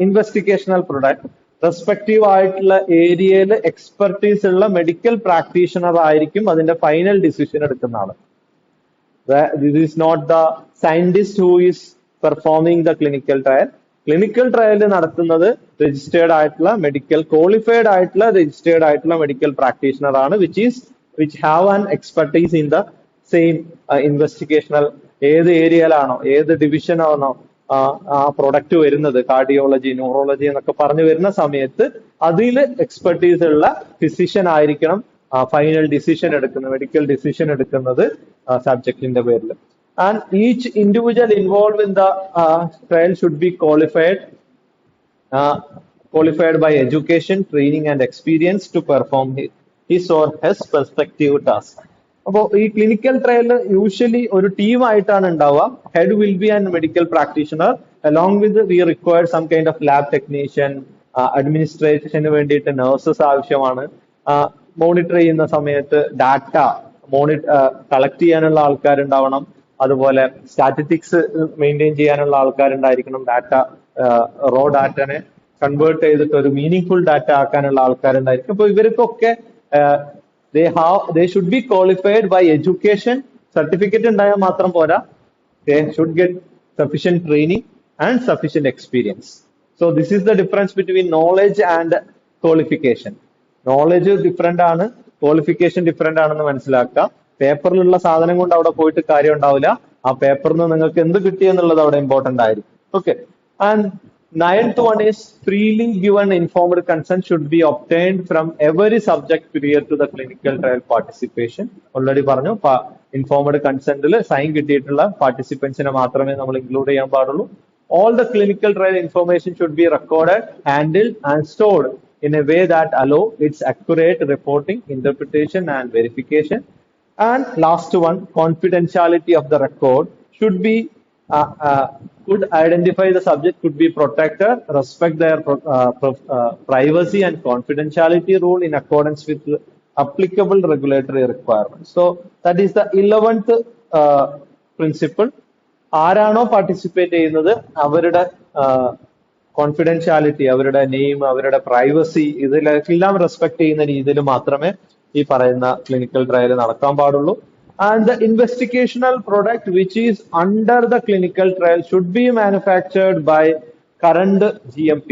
investigational product, respective ആയിട്ടുള്ള ഏരിയയിൽ expertise ഉള്ള medical practitioner ആയിരിക്കും അതിന്റെ final decision എടുക്കുന്ന ആള്. This is not the scientist who is performing the clinical trial. Clinical trial നടത്തുന്നത് രജിസ്റ്റേർഡ് ആയിട്ടുള്ള മെഡിക്കൽ ക്വാളിഫൈഡ് ആയിട്ടുള്ള രജിസ്റ്റേർഡ് ആയിട്ടുള്ള മെഡിക്കൽ പ്രാക്ടീഷണർ ആണ്, which have an expertise in the same investigational. ഏത് ഏരിയയിലാണോ ഏത് ഡിവിഷനാണോ ആ പ്രൊഡക്റ്റ് വരുന്നത്, കാർഡിയോളജി ന്യൂറോളജി എന്നൊക്കെ പറഞ്ഞു വരുന്ന സമയത്ത് അതിൽ എക്സ്പെർട്ടീസ് ഉള്ള ഫിസിഷ്യൻ ആയിരിക്കണം ഫൈനൽ ഡിസിഷൻ എടുക്കുന്നത്, മെഡിക്കൽ ഡിസിഷൻ എടുക്കുന്നത് സബ്ജക്റ്റിന്റെ പേരിൽ. And each individual involve in the trial should be qualified by education, training and experience to perform his or her perspective task. അപ്പോൾ ഈ ക്ലിനിക്കൽ ട്രയൽ യൂഷ്വലി ഒരു team ആയിട്ടാണ് ഉണ്ടാവുക. Head will be and medical practitioner, along with we require some kind of lab technician, അഡ്മിനിസ്ട്രേഷന് വേണ്ടിയിട്ട് nurses ആവശ്യമാണ്. Monitor ചെയ്യുന്ന സമയത്ത് ഡാറ്റ കളക്ട് ചെയ്യാനുള്ള ആൾക്കാരുണ്ടാവണം. അതുപോലെ സ്റ്റാറ്റിസ്റ്റിക്സ് മെയിൻറ്റെയിൻ ചെയ്യാനുള്ള ആൾക്കാരുണ്ടായിരിക്കണം. ഡാറ്റ റോ ഡാറ്റനെ കൺവേർട്ട് ചെയ്തിട്ട് ഒരു മീനിങ് ഫുൾ ഡാറ്റ ആക്കാനുള്ള ആൾക്കാരുണ്ടായിരിക്കും. അപ്പൊ ഇവർക്കൊക്കെ they should be qualified by education. Certificate ഉണ്ടായാൽ മാത്രം പോരാ, they should get sufficient training and sufficient experience. So this is the difference between knowledge and qualification. Knowledge different ആണ്, qualification different ആണെന്ന് മനസ്സിലാക്കുക. പേപ്പറിലുള്ള സാധനം കൊണ്ട് അവിടെ പോയിട്ട് കാര്യം ഉണ്ടാവില്ല. ആ പേപ്പറിൽ നിന്ന് നിങ്ങൾക്ക് എന്ത് കിട്ടി എന്നുള്ളത് അവിടെ ഇമ്പോർട്ടന്റ് ആയിരിക്കും. Okay. And ninth one is freely given informed consent should be obtained from every subject prior to the clinical trial participation. Already പറഞ്ഞു, informed consent സൈൻ കിട്ടിയിട്ടുള്ള പാർട്ടിസിപ്പൻസിനെ മാത്രമേ നമ്മൾ ഇൻക്ലൂഡ് ചെയ്യാൻ പാടുള്ളൂ. All the clinical trial information should be recorded, handled and stored in a way that allow its accurate reporting, interpretation and verification. And last one, confidentiality of the record should be could identify the subject, could be protected, respect their privacy and confidentiality rule in accordance with the applicable regulatory requirements. So that is the 11th principle. ആരാണോ participate ചെയ്യുന്നത് അവരുടെ confidentiality, അവരുടെ name, അവരുടെ privacy ഇതിലെല്ലാം respect ചെയ്യുന്ന രീതിയിൽ മാത്രമേ ഈ പറയുന്ന ക്ലിനിക്കൽ ട്രയൽ നടക്കാൻ പാടുള്ളൂ. And the investigational product which is under the clinical trial should be manufactured by current GMP,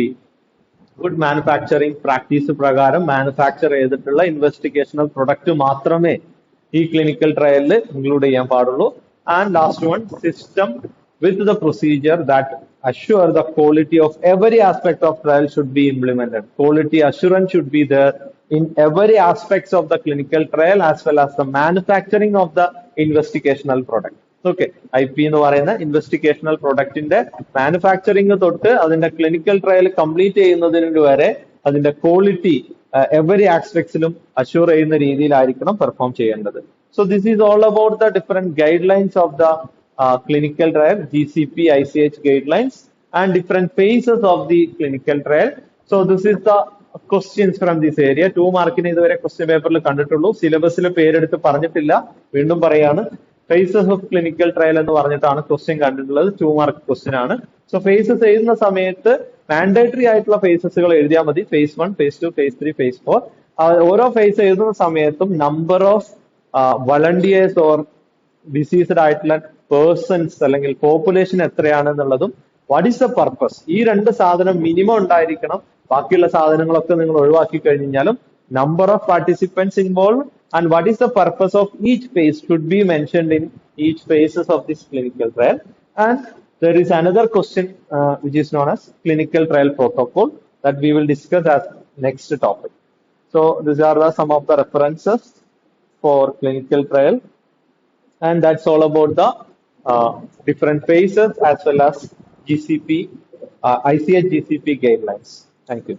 good manufacturing practice പ്രകാരം മാനുഫാക്ചർ ചെയ്തിട്ടുള്ള ഇൻവെസ്റ്റിഗേഷണൽ പ്രൊഡക്റ്റ് മാത്രമേ ഈ ക്ലിനിക്കൽ ട്രയലിൽ ഇൻക്ലൂഡ് ചെയ്യാൻ പാടുള്ളൂ. And last one, system with the procedure that assure the quality of every aspect of trial should be implemented. Quality assurance should be there in every aspects of the clinical trial as well as the manufacturing of the investigational product. Okay, IP എന്ന് പറയുന്ന ഇൻവെസ്റ്റിഗേഷണൽ പ്രൊഡക്റ്റിന്റെ manufacturing തൊട്ട് അതിന്റെ clinical trial complete ചെയ്യുന്നതിന് വരെ അതിന്റെ quality every ആസ്പെക്ട്സിലും assure ചെയ്യുന്ന രീതിയിലായിരിക്കണം perform ചെയ്യേണ്ടത്. So this is all about the different guide lines of the clinical trial, GCP, ICH guidelines, and different phases of the clinical trial. So this is the questions from this area. 2 മാർക്കിന് ഇതുവരെ question പേപ്പറിൽ കണ്ടിട്ടുള്ളൂ, സിലബസിൽ പേരെടുത്ത് പറഞ്ഞിട്ടില്ല. വീണ്ടും പറയാണ്, faces of clinical trial എന്ന് പറഞ്ഞിട്ടാണ് ക്വസ്റ്റ്യൻ കണ്ടിട്ടുള്ളത്. 2 മാർക്ക് ക്വസ്റ്റ്യൻ ആണ്. സോ ഫേസസ് എഴുതുന്ന സമയത്ത് മാൻഡേറ്ററി ആയിട്ടുള്ള ഫേസസുകൾ എഴുതിയാൽ മതി. phase 1, phase 2, phase 3, phase 4. ഓരോ ഫേസ് എഴുതുന്ന സമയത്തും number of volunteers or diseased ആയിട്ടുള്ള പേഴ്സൺസ് അല്ലെങ്കിൽ പോപ്പുലേഷൻ എത്രയാണെന്നുള്ളതും വാട്ട് ഈസ് ദ പർപ്പസ്, ഈ 2 സാധനം മിനിമം ഉണ്ടായിരിക്കണം. ബാക്കിയുള്ള സാധനങ്ങളൊക്കെ നിങ്ങൾ ഒഴിവാക്കി കഴിഞ്ഞാലും number of participants involve and what is the purpose of each phase should be mentioned in each phases of this clinical trial. And there is another question which is known as clinical trial protocol that we will discuss as next topic. So these are some of the references for clinical trial, and that's all about the different phases as well as GCP, ICH GCP guidelines. Thank you.